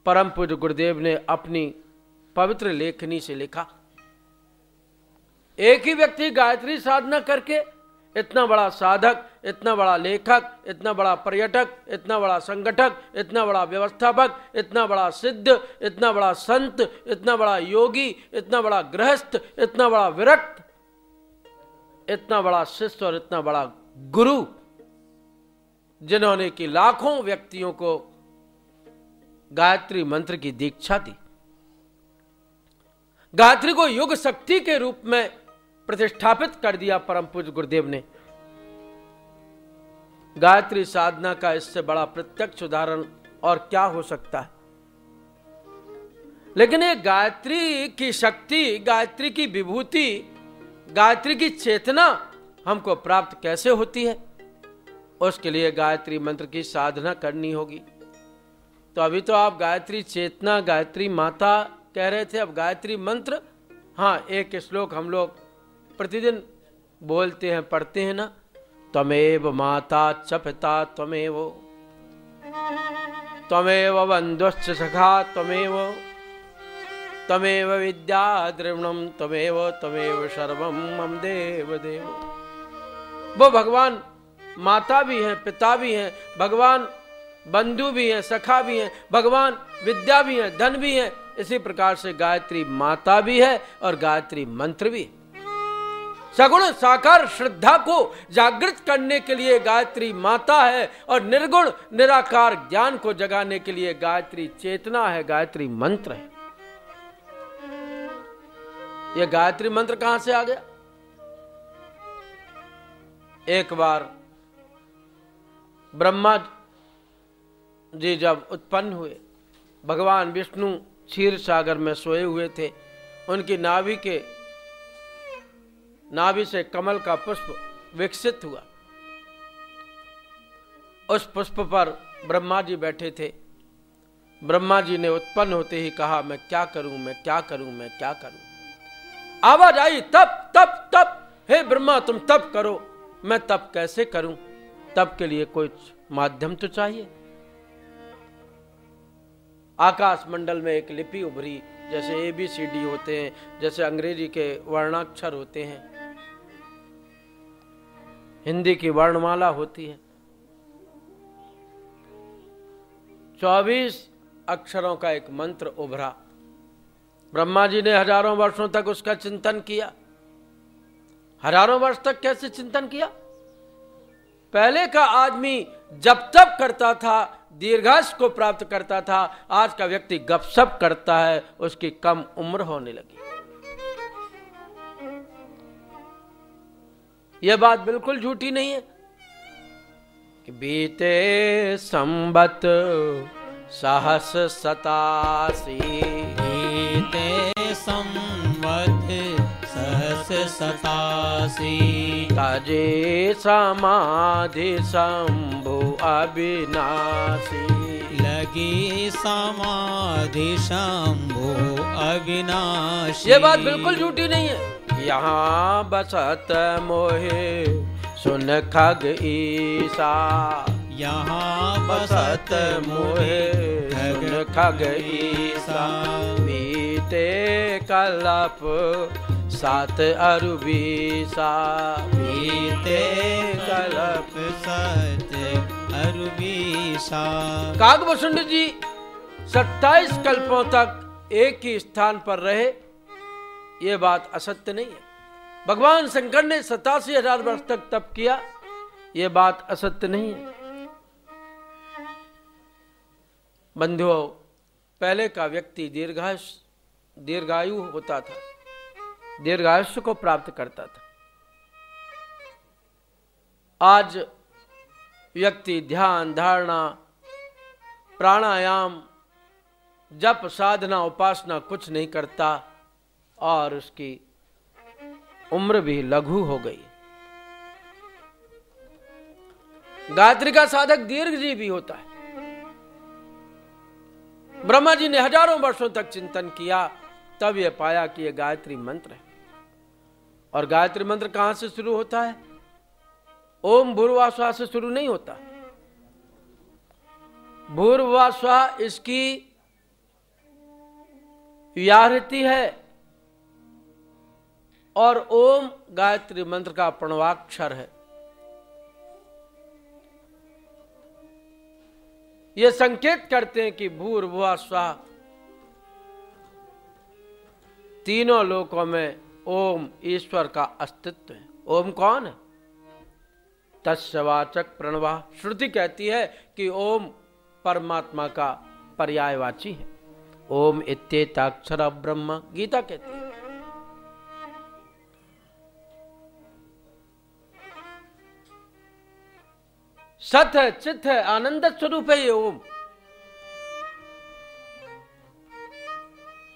परम पूज्य गुरुदेव ने अपनी पवित्र लेखनी से लिखा। एक ही व्यक्ति गायत्री साधना करके इतना बड़ा साधक, इतना बड़ा लेखक, इतना बड़ा पर्यटक, इतना बड़ा संगठक, इतना बड़ा व्यवस्थापक, इतना बड़ा सिद्ध, इतना बड़ा संत, इतना बड़ा योगी, इतना बड़ा गृहस्थ, इतना बड़ा विरक्त, इतना बड़ा शिष्य और इतना बड़ा गुरु, जिन्होंने कि लाखों व्यक्तियों को गायत्री मंत्र की दीक्षा दी। गायत्री को युग शक्ति के रूप में प्रतिष्ठापित कर दिया परम पूज्य गुरुदेव ने। गायत्री साधना का इससे बड़ा प्रत्यक्ष उदाहरण और क्या हो सकता है। लेकिन ये गायत्री की शक्ति, गायत्री की विभूति, गायत्री की चेतना हमको प्राप्त कैसे होती है, उसके लिए गायत्री मंत्र की साधना करनी होगी। तो अभी तो आप गायत्री चेतना, गायत्री माता कह रहे थे, अब गायत्री मंत्र, हाँ, एक श्लोक हम लोग प्रतिदिन बोलते हैं, पढ़ते हैं ना, त्वमेव माता च पिता त्वमेव, त्वमेव बन्धुश्च सखा त्वमेव, त्वमेव विद्या द्रविणम त्वमेव, त्वमेव सर्वम मम देव देव। वो भगवान माता भी हैं, पिता भी हैं, भगवान बंधु भी हैं, सखा भी हैं, भगवान विद्या भी हैं, धन भी हैं। इसी प्रकार से गायत्री माता भी है और गायत्री मंत्र भी है। सगुण साकार श्रद्धा को जागृत करने के लिए गायत्री माता है और निर्गुण निराकार ज्ञान को जगाने के लिए गायत्री चेतना है, गायत्री मंत्र है। यह गायत्री मंत्र कहां से आ गया? एक बार ब्रह्मा जी जब उत्पन्न हुए, भगवान विष्णु क्षीर सागर में सोए हुए थे। उनकी नाभि से कमल का पुष्प विकसित हुआ। उस पुष्प पर ब्रह्मा जी बैठे थे। ब्रह्मा जी ने उत्पन्न होते ही कहा, मैं क्या करूं, मैं क्या करूं, मैं क्या करूं। आवाज आई, तप तप तप, हे ब्रह्मा तुम तप करो। मैं तप कैसे करूं? तप के लिए कोई माध्यम तो चाहिए। आकाश मंडल में एक लिपि उभरी, जैसे ABCD होते हैं, जैसे अंग्रेजी के वर्णाक्षर होते हैं, हिंदी की वर्णमाला होती है। 24 अक्षरों का एक मंत्र उभरा। ब्रह्मा जी ने हजारों वर्षों तक उसका चिंतन किया। हजारों वर्ष तक कैसे चिंतन किया? पहले का आदमी जब तप करता था, दीर्घायुष्य को प्राप्त करता था। आज का व्यक्ति गपशप करता है, उसकी कम उम्र होने लगी। यह बात बिल्कुल झूठी नहीं है कि बीते संबत सहस 87, बीते संबत सहस सतासी। तजे समाधि शंभु अविनाशी। लगी समाधि शंभु अविनाशी। ये बात बिल्कुल झूठी नहीं है। यहाँ बसत मोहे सुन खग ईसा। यहाँ बसत मोहे सुन खग ईसा। बीते कलप सात अरुबीसा। बीते कलप सात अरुबीसा। कागभूषण जी 27 कल्पों तक एक ही स्थान पर रहे, ये बात असत्य नहीं है। भगवान शंकर ने 87,000 वर्ष तक तप किया, ये बात असत्य नहीं है। बंधुओं, पहले का व्यक्ति दीर्घायु होता था, दीर्घायुष्य को प्राप्त करता था। आज व्यक्ति ध्यान, धारणा, प्राणायाम, जप, साधना, उपासना कुछ नहीं करता और उसकी उम्र भी लघु हो गई। गायत्री का साधक दीर्घजीवी होता है। ब्रह्मा जी ने हजारों वर्षों तक चिंतन किया, तब यह पाया कि यह गायत्री मंत्र है। और गायत्री मंत्र कहां से शुरू होता है? ओम भूर्भुवः स्वः से शुरू नहीं होता। भूर्भुवः स्वः इसकी व्याहृति है और ओम गायत्री मंत्र का प्रणवाक्षर है। ये संकेत करते हैं कि भूर्भुवः स्वः तीनों लोकों में ओम ईश्वर का अस्तित्व है। ओम कौन है? तस्य वाचक प्रणवः। श्रुति कहती है कि ओम परमात्मा का पर्यायवाची है। ओम इत्येताक्षर ब्रह्म, गीता कहती है। सत है, चित है, आनंद स्वरूप है ये ओम।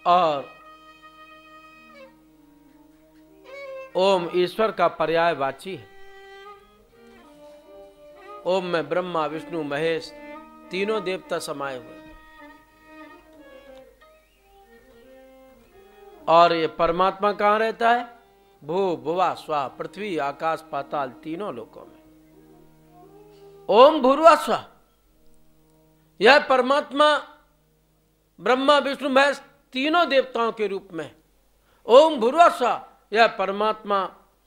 और ओम ईश्वर का पर्यायवाची है। ओम में ब्रह्मा, विष्णु, महेश तीनों देवता समाये हुए। और ये परमात्मा कहां रहता है? भू भुवा स्वः, पृथ्वी, आकाश, पाताल तीनों लोकों में। ओम भूर्भुवः स्वः, यह परमात्मा ब्रह्मा, विष्णु, महेश तीनों देवताओं के रूप में। ओम भूर्भुवः स्वः, यह परमात्मा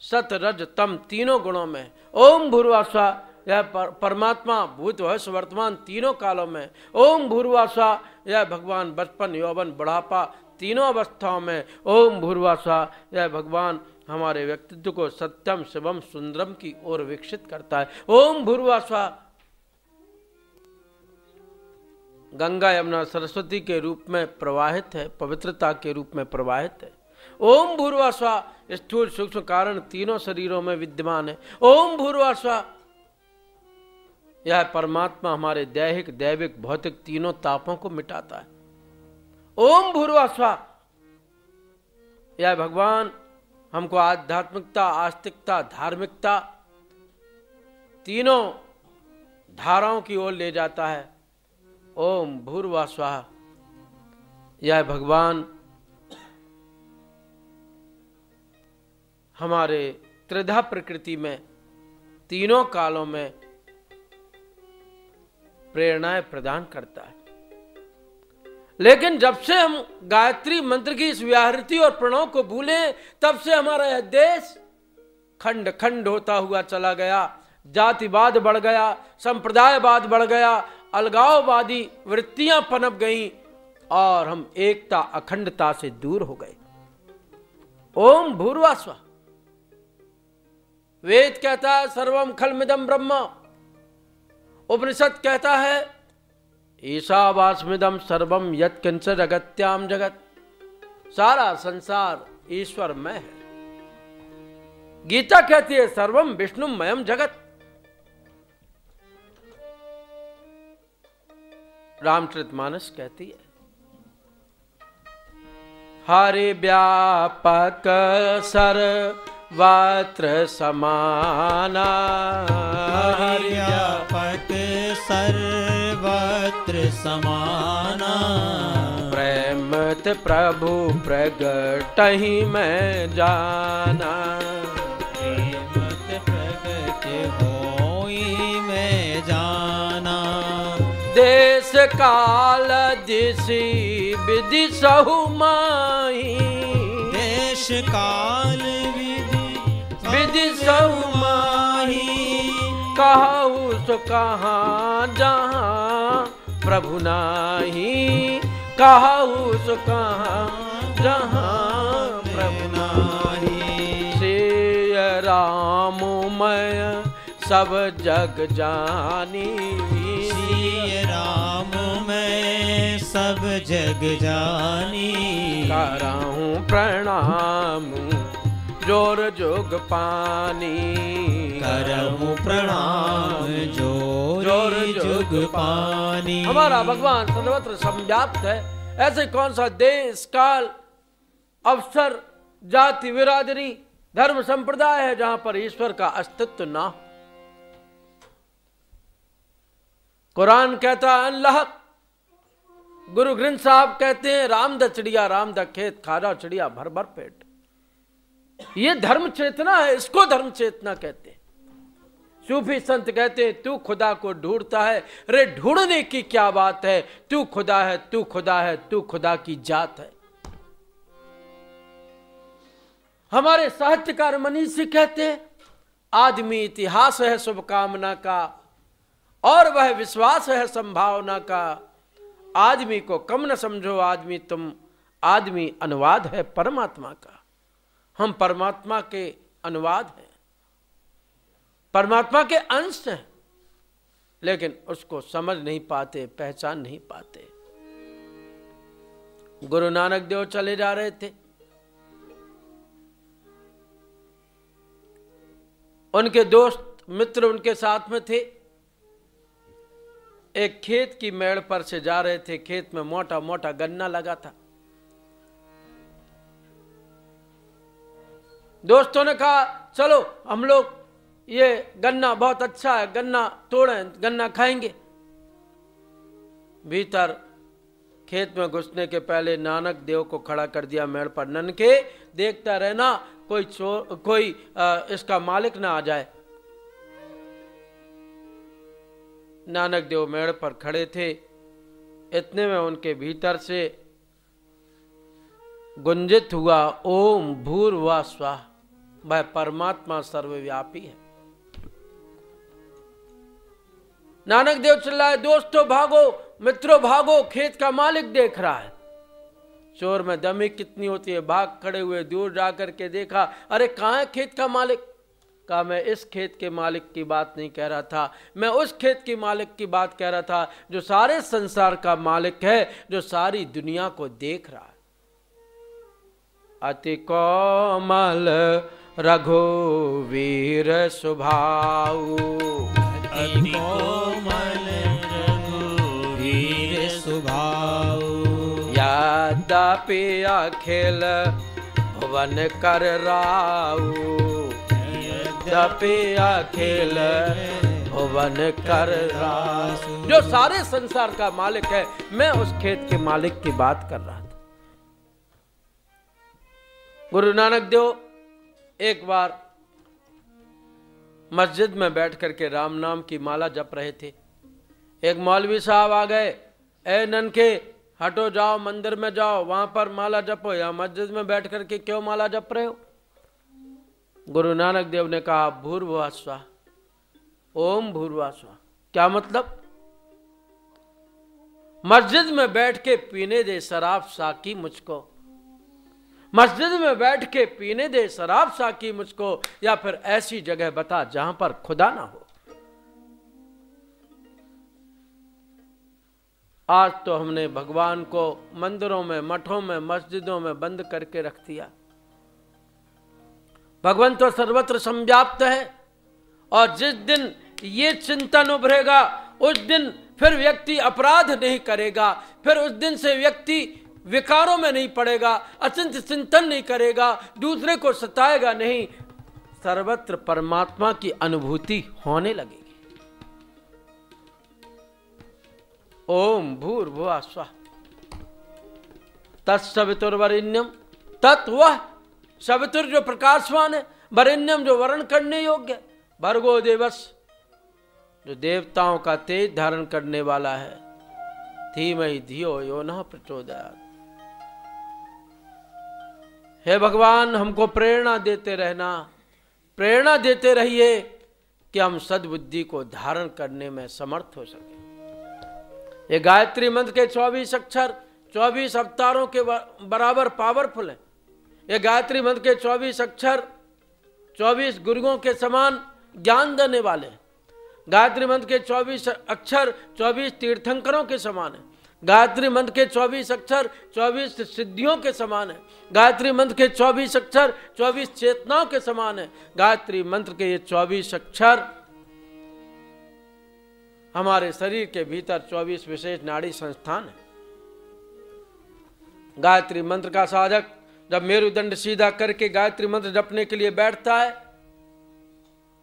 सत, रज, तम तीनों गुणों में। ओम भूर्भुवः स्वः, यह परमात्मा भूत, भविष्य, वर्तमान तीनों कालों में। ओम भूर्भुवः स्वः, यह भगवान बचपन, यौवन, बुढ़ापा तीनों अवस्थाओं में। ओम भूर्भुवः स्वः, यह भगवान हमारे व्यक्तित्व को सत्यम, शिवम, सुंदरम की ओर विकसित करता है। ओम भूर्भुवः स्वः गंगा, यमुना, सरस्वती के रूप में प्रवाहित है, पवित्रता के रूप में प्रवाहित है। ओम भूर्भुवः स्वः स्थूल, सूक्ष्म, कारण तीनों शरीरों में विद्यमान है। ओम भूर्भुवः स्वः, यह परमात्मा हमारे दैहिक, दैविक, भौतिक तीनों तापों को मिटाता है। ओम भूर्भुवः स्वः, यह भगवान हमको आध्यात्मिकता, आस्तिकता, धार्मिकता तीनों धाराओं की ओर ले जाता है। ओम भूर्भुवः स्वः, यह भगवान हमारे त्रिधा प्रकृति में तीनों कालों में प्रेरणाएं प्रदान करता है। लेकिन जब से हम गायत्री मंत्र की इस व्याहृति और प्रणव को भूले, तब से हमारा यह देश खंड खंड होता हुआ चला गया। जातिवाद बढ़ गया, संप्रदायवाद बढ़ गया, अलगाववादी वृत्तियां पनप गईं और हम एकता, अखंडता से दूर हो गए। ओम भूर्भुवः स्वः, वेद कहता है सर्वम खल्मिदं ब्रह्म, उपनिषद कहता है ईशावास्मिदं सर्वम यत्किंच जगत्याम जगत, सारा संसार ईश्वर में है। गीता कहती है सर्वम विष्णुमयम जगत। रामचरितमानस कहती है हरि व्यापक सर वस्त्र समाना। व्यापक सर्वत्र समाना। प्रेमत प्रभु प्रगटहि मैं जाना। प्रेमत प्रगट होई मैं जाना। देश काल दिशि विधि सहु माही। देश काल विधि सहु माही। कहु सो कहाँ जहाँ प्रभु नाही। कहु सो कहाँ जहाँ प्रभु नाही। सिय राम मैं सब जग जानी। सिय राम मैं सब जग जानी। करहूँ प्रणाम जोर जोग पानी। करहूँ प्रणाम जोर जोग पानी। हमारा भगवान सर्वत्र संव्याप्त है। ऐसे कौन सा देश काल अवसर जाति बिरादरी धर्म संप्रदाय है जहां पर ईश्वर का अस्तित्व ना हो। कुरान कहता है अल्लाह। गुरु ग्रंथ साहब कहते हैं राम द चिड़िया राम द खेत खाजा चिड़िया भर भर पेट। ये धर्म चेतना है, इसको धर्म चेतना कहते हैं। सूफी संत कहते हैं तू खुदा को ढूंढता है। रे ढूंढने की क्या बात है। तू खुदा है, तू खुदा है, तू खुदा की जात है। हमारे साहित्यकार मनीषी कहते हैं आदमी इतिहास है शुभकामना का और वह विश्वास है संभावना का। आदमी को कम न समझो आदमी तुम। आदमी अनुवाद है परमात्मा का। हम परमात्मा के अनुवाद हैं, परमात्मा के अंश हैं, लेकिन उसको समझ नहीं पाते, पहचान नहीं पाते। गुरु नानक देव चले जा रहे थे। उनके दोस्त मित्र उनके साथ में थे। एक खेत की मेड़ पर से जा रहे थे। खेत में मोटा मोटा गन्ना लगा था। दोस्तों ने कहा चलो हम लोग ये गन्ना बहुत अच्छा है, गन्ना तोड़ें, गन्ना खाएंगे। भीतर खेत में घुसने के पहले नानक देव को खड़ा कर दिया मेड़ पर। ननके देखता रहना कोई चोर कोई इसका मालिक ना आ जाए। नानक देव मेड़ पर खड़े थे। इतने में उनके भीतर से गुंजित हुआ ओम भूर्वा स्वाहा। वह परमात्मा सर्वव्यापी है। नानक देव चिल्लाए दोस्तों भागो, मित्रों भागो, खेत का मालिक देख रहा है। चोर में दमी कितनी होती है। भाग खड़े हुए दूर जाकर के देखा, अरे कहाँ है खेत का मालिक। कहा मैं इस खेत के मालिक की बात नहीं कह रहा था, मैं उस खेत के मालिक की बात कह रहा था जो सारे संसार का मालिक है, जो सारी दुनिया को देख रहा है। अति कोमल रघुवीर स्वभाव। अति कोमल रघुवीर स्वभाव। यद्यपि अखिल भुवन कर राऊ। यद्यपि अखिल भुवन कर राऊ। जो सारे संसार का मालिक है, मैं उस खेत के मालिक की बात कर रहा था। गुरु नानक देव एक बार मस्जिद में बैठ करके राम नाम की माला जप रहे थे। एक मौलवी साहब आ गए, ए ननके हटो, जाओ मंदिर में जाओ, वहां पर माला जपो, या मस्जिद में बैठ करके क्यों माला जप रहे हो। गुरु नानक देव ने कहा भूर्भुवः स्वः, ओम भूर्भुवः स्वः। क्या मतलब? मस्जिद में बैठ के पीने दे शराब साकी मुझको, मस्जिद में बैठ के पीने दे शराब साकी मुझको, या फिर ऐसी जगह बता जहां पर खुदा ना हो। आज तो हमने भगवान को मंदिरों में, मठों में, मस्जिदों में बंद करके रख दिया। भगवान तो सर्वत्र संव्याप्त है, और जिस दिन ये चिंतन उभरेगा उस दिन फिर व्यक्ति अपराध नहीं करेगा, फिर उस दिन से व्यक्ति विकारों में नहीं पड़ेगा, अचिंत्य चिंतन नहीं करेगा, दूसरे को सताएगा नहीं। सर्वत्र परमात्मा की अनुभूति होने लगेगी। ओम भूर्भुवः स्वः तत्सवितुर्वरेण्यम, तत् वह सवितुर जो प्रकाशवान है, वरेण्यम जो वर्ण करने योग्य, भर्गो देवस्य जो देवताओं का तेज धारण करने वाला है, धीमहि धियो यो नः प्रचोदयात्। हे भगवान, हमको प्रेरणा देते रहना, प्रेरणा देते रहिए कि हम सद्बुद्धि को धारण करने में समर्थ हो सके। ये गायत्री मंत्र के 24 अक्षर 24 अवतारों के बराबर पावरफुल है। ये गायत्री मंत्र के 24 अक्षर 24 गुरुओं के समान ज्ञान देने वाले हैं। गायत्री मंत्र के 24 अक्षर 24 तीर्थंकरों के समान है। गायत्री मंत्र के 24 अक्षर 24 सिद्धियों के समान है। गायत्री मंत्र के 24 अक्षर 24 चेतनाओं के समान है। गायत्री मंत्र के ये 24 अक्षर हमारे शरीर के भीतर 24 विशेष नाड़ी संस्थान है। गायत्री मंत्र का साधक जब मेरुदंड सीधा करके गायत्री मंत्र जपने के लिए बैठता है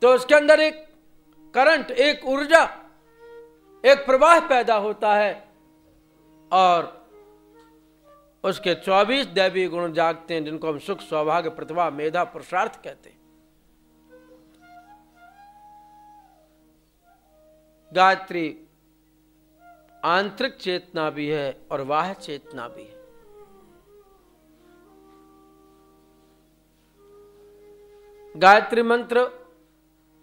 तो उसके अंदर एक करंट, एक ऊर्जा, एक प्रवाह पैदा होता है और उसके 24 दैवी गुण जागते हैं, जिनको हम सुख, सौभाग्य, प्रतिभा, मेधा, पुरुषार्थ कहते हैं। गायत्री आंतरिक चेतना भी है और बाह्य चेतना भी है। गायत्री मंत्र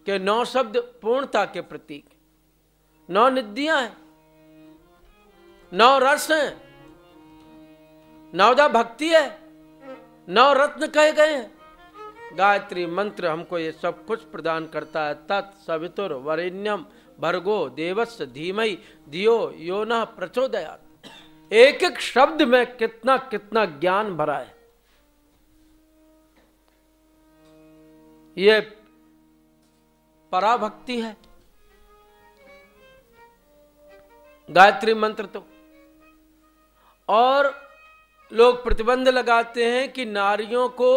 के 9 शब्द पूर्णता के प्रतीक, 9 निधियां हैं, 9 रस हैं, 9 भक्ति है, 9 रत्न कहे गए हैं। गायत्री मंत्र हमको ये सब कुछ प्रदान करता है। तत्सवितुर वरेण्यम भर्गो देवस्य धीमहि धियो यो नः प्रचोदयात्। एक एक शब्द में कितना कितना ज्ञान भरा है। ये पराभक्ति है गायत्री मंत्र तो। और लोग प्रतिबंध लगाते हैं कि नारियों को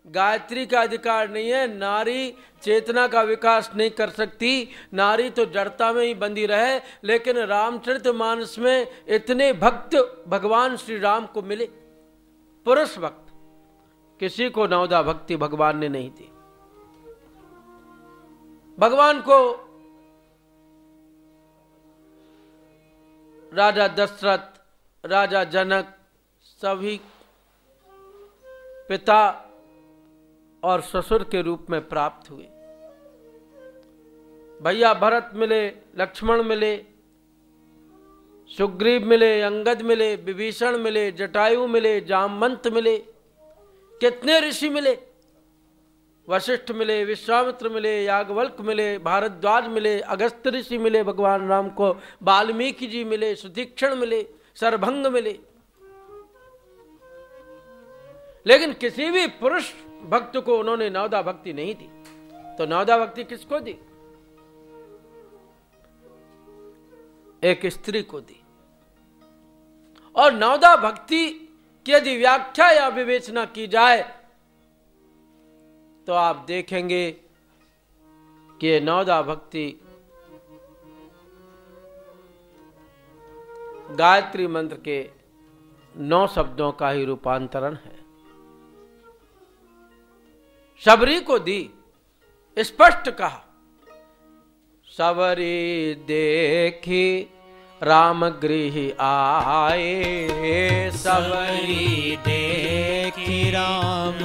गायत्री का अधिकार नहीं है, नारी चेतना का विकास नहीं कर सकती, नारी तो जड़ता में ही बंधी रहे। लेकिन रामचरितमानस में इतने भक्त भगवान श्री राम को मिले, पुरुष भक्त, किसी को नवदा भक्ति भगवान ने नहीं दी। भगवान को राजा दशरथ, राजा जनक सभी पिता और ससुर के रूप में प्राप्त हुए। भैया भरत मिले, लक्ष्मण मिले, सुग्रीव मिले, अंगद मिले, विभीषण मिले, जटायु मिले, जामवंत मिले, कितने ऋषि मिले, वशिष्ठ मिले, विश्वामित्र मिले, याज्ञवल्क्य मिले, भारद्वाज मिले, अगस्त ऋषि मिले भगवान राम को, वाल्मीकि जी मिले, सुतीक्षण मिले, सरभंग मिले। लेकिन किसी भी पुरुष भक्त को उन्होंने नवदा भक्ति नहीं दी। तो नवदा भक्ति किसको दी? एक स्त्री को दी। और नवदा भक्ति की यदि व्याख्या या विवेचना की जाए तो आप देखेंगे कि ये नवदा भक्ति गायत्री मंत्र के 9 शब्दों का ही रूपांतरण है। शबरी को दी, स्पष्ट कहा, सबरी देखी राम गृह आए, सबरी देखी राम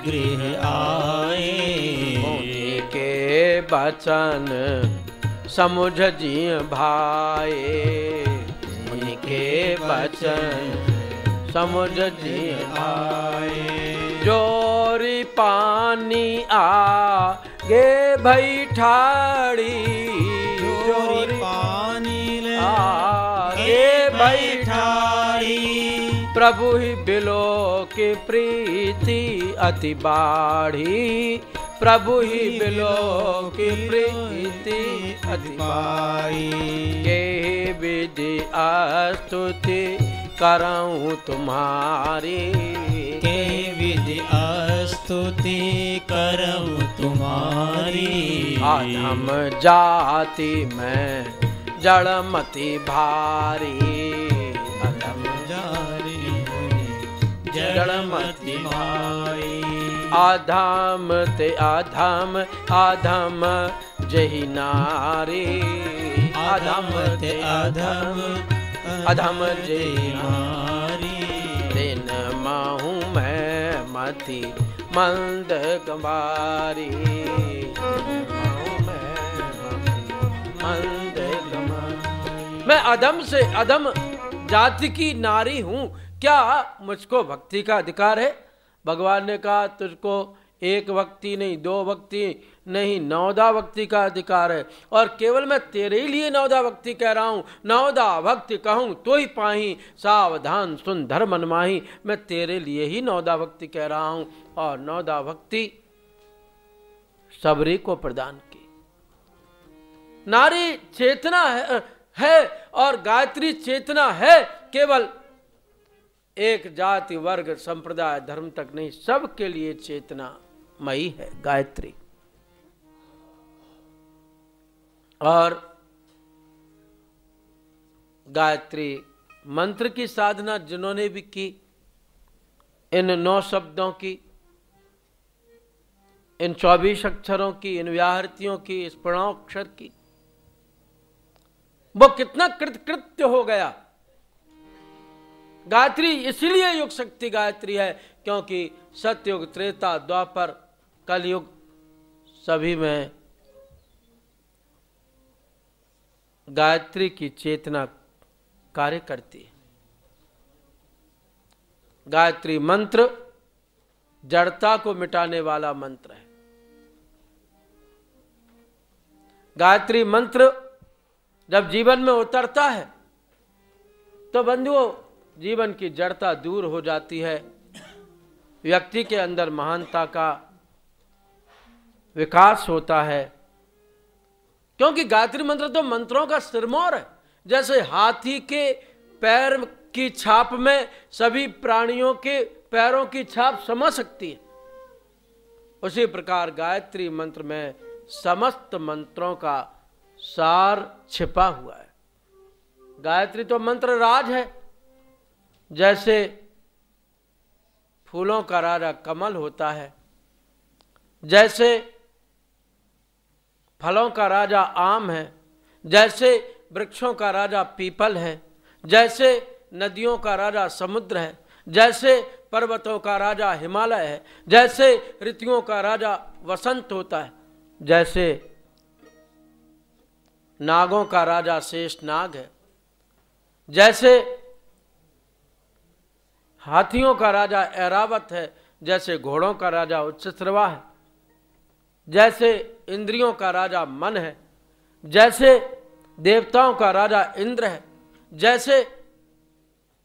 गृह आए, मुनि के बचन समुझ जिय भाए, मुनि के बचन समुझ जिय भाए, जोरी पानी आगे भई ठाड़ी, जोरी पानी आगे भई ठाड़ी, प्रभु ही बिलो की प्रीति अति बाढ़ी, प्रभु ही बिलो की प्रीति अति बाढ़ी, के विधि स्तुति करऊं तुम्हारी, के विधि यदि स्तुति करूं तुम्हारी। अधम जाति में जड़मति भारी, अधम जारी जड़मति भारी। अधम ते अधम, अधम जही नारी, अधम ते अधम, अधम जही नारी। दिन माहू मैं मति मंद गंवारी, मैं अधम से अधम जाति की नारी हूं, क्या मुझको भक्ति का अधिकार है? भगवान ने कहा तुझको एक भक्ति नहीं, दो भक्ति नहीं, 9 भक्ति का अधिकार है। और केवल मैं तेरे ही लिए 9 भक्ति कह रहा हूं। 9 भक्ति कहूं तो ही पाही, सावधान सुन धर्म मनमाही। मैं तेरे लिए ही 9 भक्ति कह रहा हूं। और 9 भक्ति सबरी को प्रदान की। नारी चेतना है और गायत्री चेतना है। केवल एक जाति वर्ग संप्रदाय धर्म तक नहीं, सबके लिए चेतना मई है गायत्री। और गायत्री मंत्र की साधना जिन्होंने भी की, इन 9 शब्दों की, इन 24 अक्षरों की, इन व्याहृतियों की, इस प्रणवाक्षर की, वो कितना कृतकृत्य हो गया। गायत्री इसीलिए युग शक्ति गायत्री है क्योंकि सतयुग, त्रेता, द्वापर, कलयुग सभी में गायत्री की चेतना कार्य करती है। गायत्री मंत्र जड़ता को मिटाने वाला मंत्र है। गायत्री मंत्र जब जीवन में उतरता है तो बंधुओं जीवन की जड़ता दूर हो जाती है, व्यक्ति के अंदर महानता का विकास होता है। क्योंकि गायत्री मंत्र तो मंत्रों का सिरमौर है। जैसे हाथी के पैर की छाप में सभी प्राणियों के पैरों की छाप समा सकती है, उसी प्रकार गायत्री मंत्र में समस्त मंत्रों का सार छिपा हुआ है। गायत्री तो मंत्र राज है। जैसे फूलों का राजा कमल होता है, जैसे फलों का राजा आम है, जैसे वृक्षों का राजा पीपल है, जैसे नदियों का राजा समुद्र है, जैसे पर्वतों का राजा हिमालय है, जैसे ऋतुओं का राजा वसंत होता है, जैसे नागों का राजा शेषनाग है, जैसे हाथियों का राजा ऐरावत है, जैसे घोड़ों का राजा उच्चश्रवा है, जैसे इंद्रियों का राजा मन है, जैसे देवताओं का राजा इंद्र है, जैसे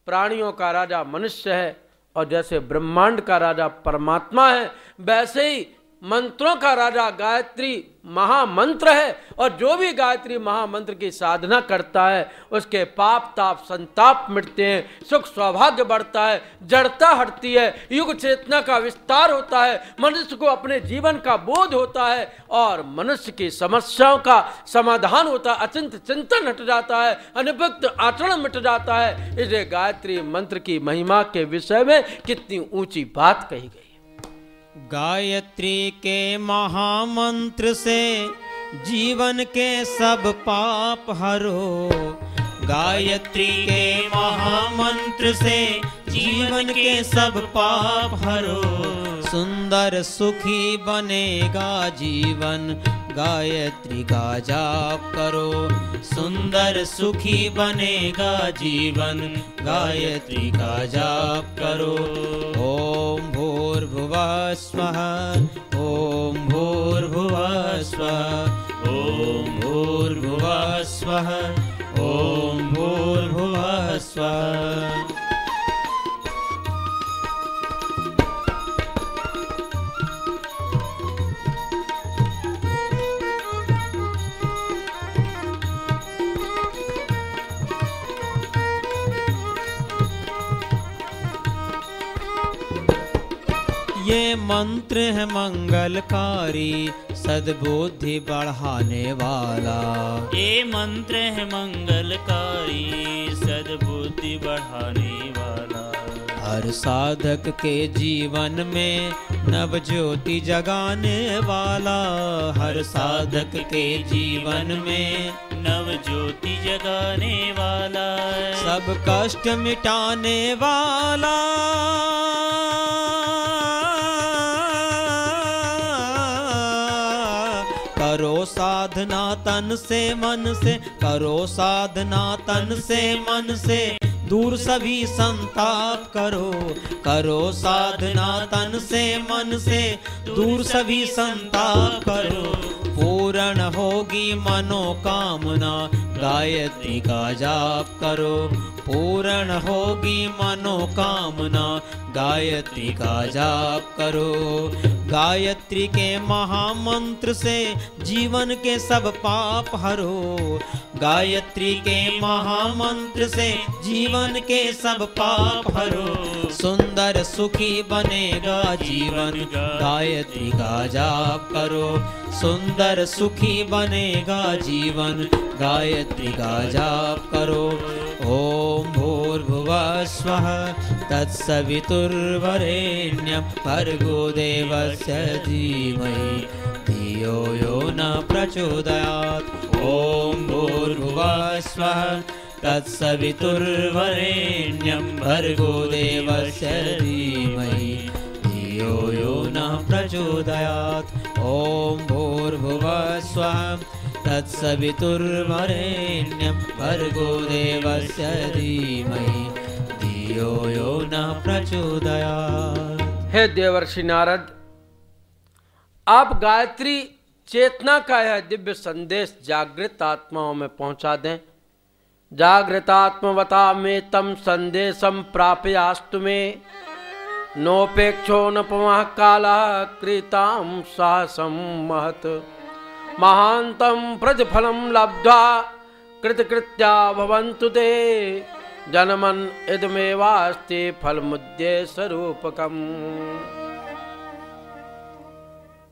प्राणियों का राजा मनुष्य है और जैसे ब्रह्मांड का राजा परमात्मा है, वैसे ही मंत्रों का राजा गायत्री महामंत्र है। और जो भी गायत्री महामंत्र की साधना करता है उसके पाप ताप संताप मिटते हैं, सुख सौभाग्य बढ़ता है, जड़ता हटती है, युग चेतना का विस्तार होता है, मनुष्य को अपने जीवन का बोध होता है और मनुष्य की समस्याओं का समाधान होता है, अचिंत चिंतन हट जाता है, अनिभक्त आचरण मिट जाता है। इसलिए गायत्री मंत्र की महिमा के विषय में कितनी ऊंची बात कही गई। गायत्री के महामंत्र से जीवन के सब पाप हरो। गायत्री के महामंत्र से जीवन के सब पाप हरो। सुंदर सुखी बनेगा जीवन, गायत्री का जाप करो। सुंदर सुखी बनेगा जीवन, गायत्री का जाप करो। ओम भूर्भुवः स्वः, ओम भूर्भुवः स्वः, ओम भूर्भुवः स्वः, ओम भूर्भुवः स्वः। ये मंत्र है मंगलकारी, सद्बुद्धि बढ़ाने वाला। ये मंत्र है मंगलकारी, सद्बुद्धि बढ़ाने वाला। हर साधक के जीवन में नव ज्योति जगाने वाला। हर साधक के जीवन में नव ज्योति जगाने वाला। सब कष्ट मिटाने वाला। करो साधना तन से मन से, करो साधना तन से मन से, दूर सभी संताप करो। करो साधना तन से मन से, दूर सभी संताप करो। पूर्ण होगी मनोकामना, गायत्री का जाप करो। पूर्ण होगी मनोकामना, गायत्री का जाप करो। गायत्री के महामंत्र से जीवन के सब पाप हरो। गायत्री के महामंत्र से जीवन के सब पाप हरो। सुंदर सुखी बनेगा जीवन, गायत्री का जाप करो। सुंदर सुखी बनेगा जीवन, गायत्री का जाप करो। ओम भूर्भुवः स्वः तत्सवितुर्वरेण्यं भर्गो देवस्य धीमहि धियो यो न प्रचोदयात्। ओम भूर्भुवः स्वः तत्सवितुर्वरेण्यं भर्गो देवस्य धीमहि धियो यो न प्रचोदयात्। ओम भूर्भुवः स्वः तत्सवितुर्वरेण्यं भर्गो देवस्य धीमहि धियो यो न प्रचोदयात्। हे देवर्षि नारद, आप गायत्री चेतना का यह दिव्य संदेश जागृत आत्माओं में पहुंचा दें। जागृतात्मवता में तम संदेशम प्राप्यास्तु में, नोपेक्षो न पवः कालः कृतां साहसं महत्। महांतं प्रतिफलं लब्ध्वा कृतकृत्या भवन्तु ते, जन्मन् इदमेवास्ति फलमुद्देश्य स्वरूपकम्।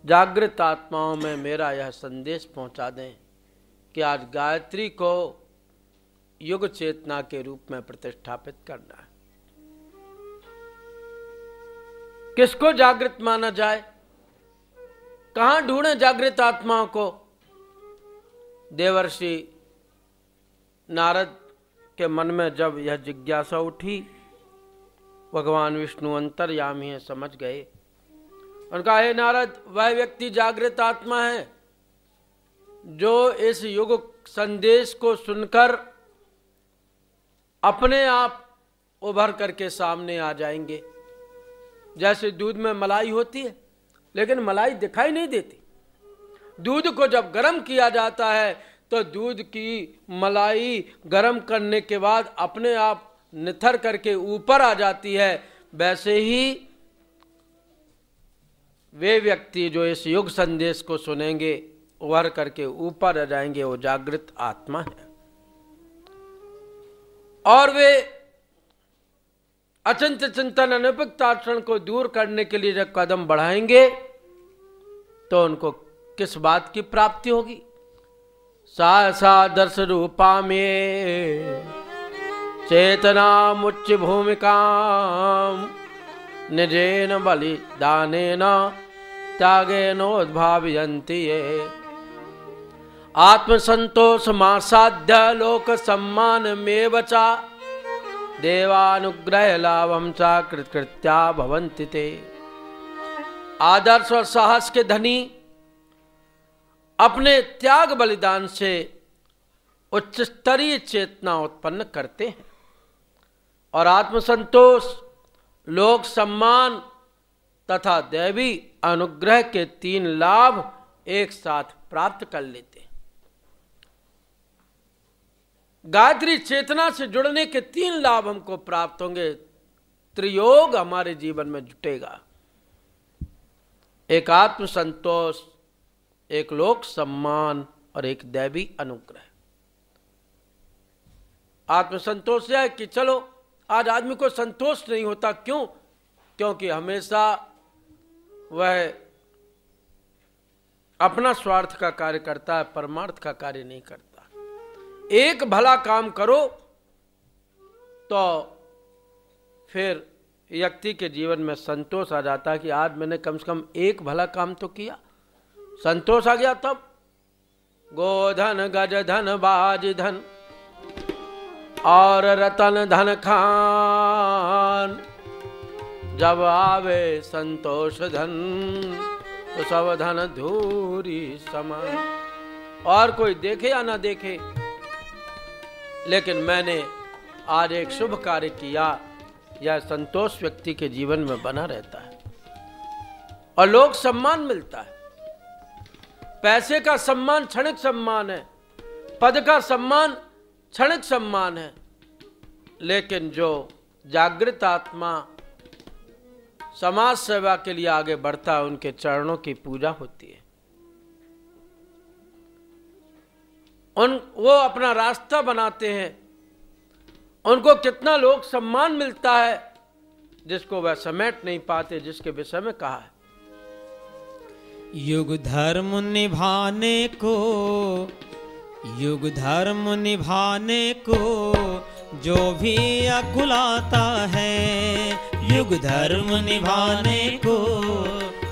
जागृत आत्माओं में मेरा यह संदेश पहुंचा दें कि आज गायत्री को युग चेतना के रूप में प्रतिष्ठापित करना है। किसको जागृत माना जाए, कहां ढूंढे जागृत आत्माओं को? देवर्षि नारद के मन में जब यह जिज्ञासा उठी, भगवान विष्णु अंतर्यामी है, समझ गए। उनका, हे नारद, वह व्यक्ति जागृत आत्मा है जो इस युग संदेश को सुनकर अपने आप उभर करके सामने आ जाएंगे। जैसे दूध में मलाई होती है लेकिन मलाई दिखाई नहीं देती। दूध को जब गर्म किया जाता है तो दूध की मलाई गर्म करने के बाद अपने आप निथर करके ऊपर आ जाती है। वैसे ही वे व्यक्ति जो इस युग संदेश को सुनेंगे उभर करके ऊपर आ जाएंगे, वो जागृत आत्मा है। और वे अचिंत्य चिंतन अनिपिक्त आचरण को दूर करने के लिए जब कदम बढ़ाएंगे तो उनको किस बात की प्राप्ति होगी? सा दर्श रूपा में चेतना मुच्च भूमिका निजेन बलिदानेन त्यागेनोद्भावयन्ति ये। आत्मसंतोष मासाध्य लोक सम्मान में बचा, देवानुग्रह लाभम चा कृत्या भवन्ति ते। आदर्श और साहस के धनी अपने त्याग बलिदान से उच्च स्तरीय चेतना उत्पन्न करते हैं और आत्मसंतोष, लोक सम्मान तथा दैवी अनुग्रह के 3 लाभ एक साथ प्राप्त कर लेते हैं। गायत्री चेतना से जुड़ने के 3 लाभ हमको प्राप्त होंगे। त्रियोग हमारे जीवन में जुटेगा, एक आत्म संतोष, एक लोक सम्मान और एक दैवी अनुग्रह। आत्मसंतोष यह है कि चलो आज आदमी को संतोष नहीं होता। क्यों? क्योंकि हमेशा वह अपना स्वार्थ का कार्य करता है, परमार्थ का कार्य नहीं करता। एक भला काम करो तो फिर व्यक्ति के जीवन में संतोष आ जाता है कि आज मैंने कम से कम एक भला काम तो किया, संतोष आ गया। तब गोधन गज धन बाज धन और रतन धन खान, जब आवे संतोष धन तो सब धन धूरी समान। और कोई देखे या ना देखे, लेकिन मैंने आज एक शुभ कार्य किया, यह संतोष व्यक्ति के जीवन में बना रहता है और लोग सम्मान मिलता है। पैसे का सम्मान क्षणिक सम्मान है, पद का सम्मान क्षणिक सम्मान है, लेकिन जो जागृत आत्मा समाज सेवा के लिए आगे बढ़ता है, उनके चरणों की पूजा होती है। वो अपना रास्ता बनाते हैं, उनको कितना लोग सम्मान मिलता है जिसको वह समेट नहीं पाते, जिसके विषय में कहा है युग धर्म निभाने को, युग धर्म निभाने को जो भी अकुलाता है, युग धर्म निभाने को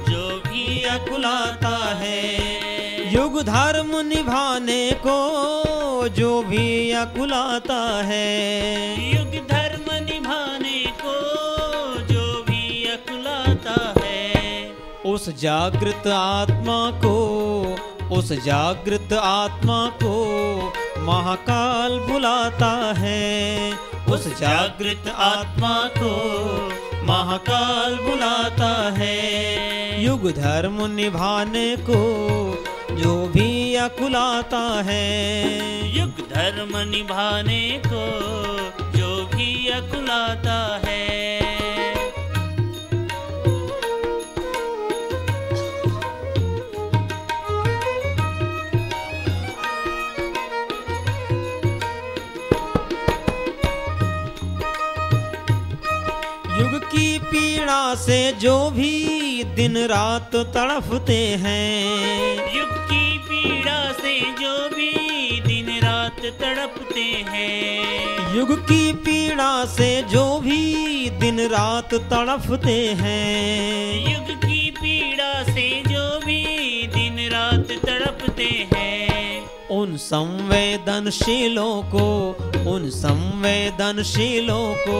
जो भी अकुलाता है, युग धर्म निभाने को जो भी अकुलाता है, युग धर्म निभाने को जो भी अकुलाता है, उस जागृत आत्मा को, उस जागृत आत्मा को महाकाल बुलाता है, उस जागृत आत्मा को महाकाल बुलाता है। युग धर्म निभाने को जो भी अकुलाता है, युग धर्म निभाने को जो भी अकुलाता है। युग की पीड़ा से जो भी दिन रात तड़पते हैं, युग की पीड़ा से जो भी दिन रात तड़पते हैं, युग की पीड़ा से जो भी दिन रात तड़पते हैं, युग की पीड़ा से जो भी दिन रात तड़पते हैं, उन संवेदनशीलों को, उन संवेदनशीलों को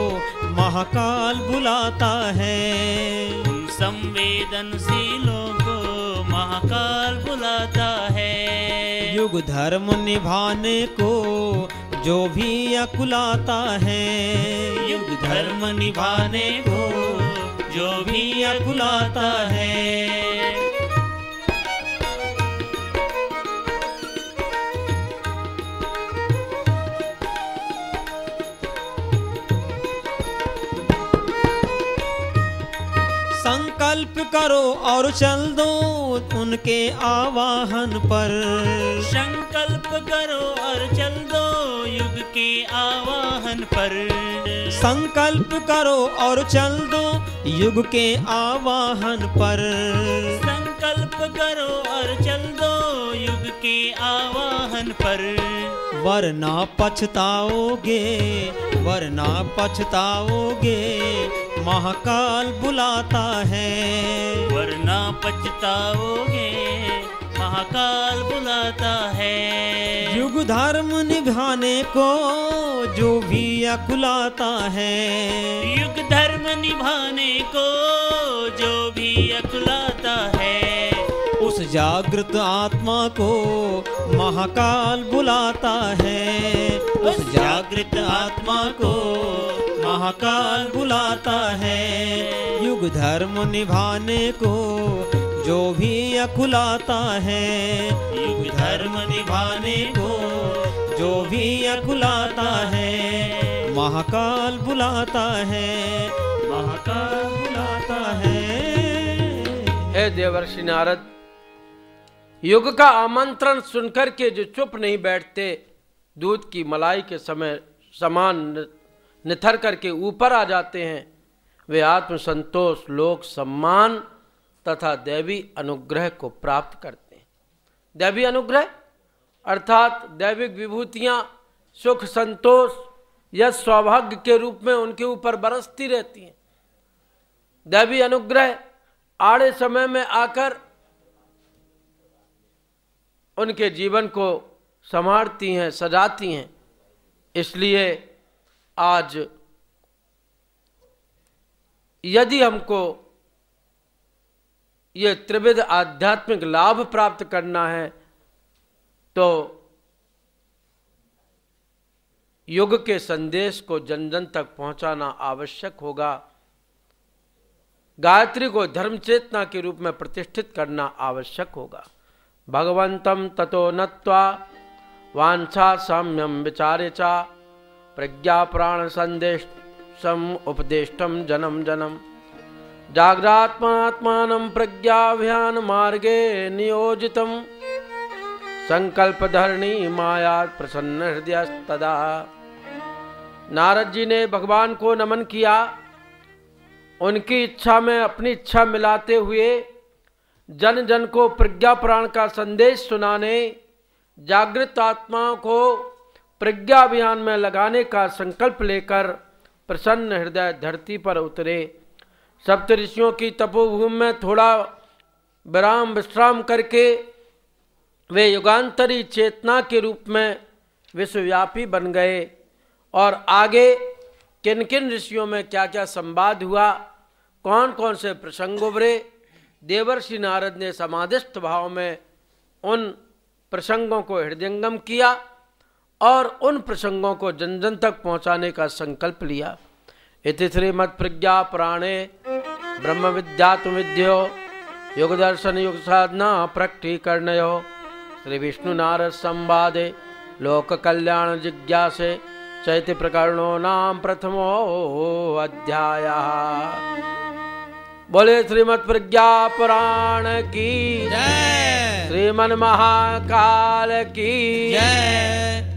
महाकाल बुलाता है, उन संवेदनशीलों को महाकाल बुलाता है। युग धर्म निभाने को जो भी अकुलाता है, युग धर्म निभाने को जो भी अकुलाता है। संकल्प करो और चल दो उनके आवाहन पर, संकल्प करो और चल दो युग के आवाहन पर, संकल्प करो और चल दो युग के आवाहन पर, संकल्प करो और चल दो युग के आवाहन पर, वरना पछताओगे, वरना पछताओगे महाकाल बुलाता है, वरना पछताओगे महाकाल बुलाता है। युग धर्म निभाने को जो भी अकुलाता है, युग धर्म निभाने को जो भी अकुलाता है, उस जागृत आत्मा को महाकाल बुलाता है, उस जागृत आत्मा को महाकाल बुलाता है। युग धर्म निभाने को जो भी अकुलाता है, युग धर्म निभाने को जो भी अकुलाता है महाकाल बुलाता है, महाकाल बुलाता है। हे देवर्षि नारद, युग का आमंत्रण सुनकर के जो चुप नहीं बैठते, दूध की मलाई के समय समान निथर करके ऊपर आ जाते हैं, वे आत्म संतोष, लोक सम्मान तथा दैवी अनुग्रह को प्राप्त करते हैं। दैवी अनुग्रह अर्थात दैविक विभूतियां, सुख, संतोष या सौभाग्य के रूप में उनके ऊपर बरसती रहती हैं। दैवी अनुग्रह आड़े समय में आकर उनके जीवन को संवारती हैं, सजाती हैं। इसलिए आज यदि हमको ये त्रिविध आध्यात्मिक लाभ प्राप्त करना है तो युग के संदेश को जन जन तक पहुंचाना आवश्यक होगा। गायत्री को धर्म चेतना के रूप में प्रतिष्ठित करना आवश्यक होगा। भगवंतम ततो नत्वा वांछा साम्यम विचारे चा प्रज्ञा प्राण संदेशम उपदेष्टम जनम जनम जाग्रात्मात्मानं प्रज्ञाभ्यान मार्गे नियोजितम संकल्प धरणी माया प्रसन्न हृदय तदा। नारद जी ने भगवान को नमन किया। उनकी इच्छा में अपनी इच्छा मिलाते हुए जन जन को प्रज्ञा प्राण का संदेश सुनाने, जागृत आत्माओं को प्रज्ञा अभियान में लगाने का संकल्प लेकर प्रसन्न हृदय धरती पर उतरे। सप्तऋषियों की तपोभूमि में थोड़ा विश्राम करके वे युगांतरी चेतना के रूप में विश्वव्यापी बन गए। और आगे किन किन ऋषियों में क्या क्या संवाद हुआ, कौन कौन से प्रसंग उभरे, देवर्षि नारद ने समाधिस्थ भाव में उन प्रसंगों को हृदयंगम किया और उन प्रसंगों को जन जन तक पहुंचाने का संकल्प लिया। इति श्रीमद् प्रज्ञा पुराणे ब्रह्म विद्यात्म विद्यो युग दर्शन युग साधना प्रकटीकरणयो श्री विष्णु नारद संवादे लोक कल्याण जिज्ञासे चैत्य प्रकरणो नाम प्रथमो अध्यायः। बोले श्रीमद् प्रज्ञा पुराण की जय, श्रीमन महाकाल की जय।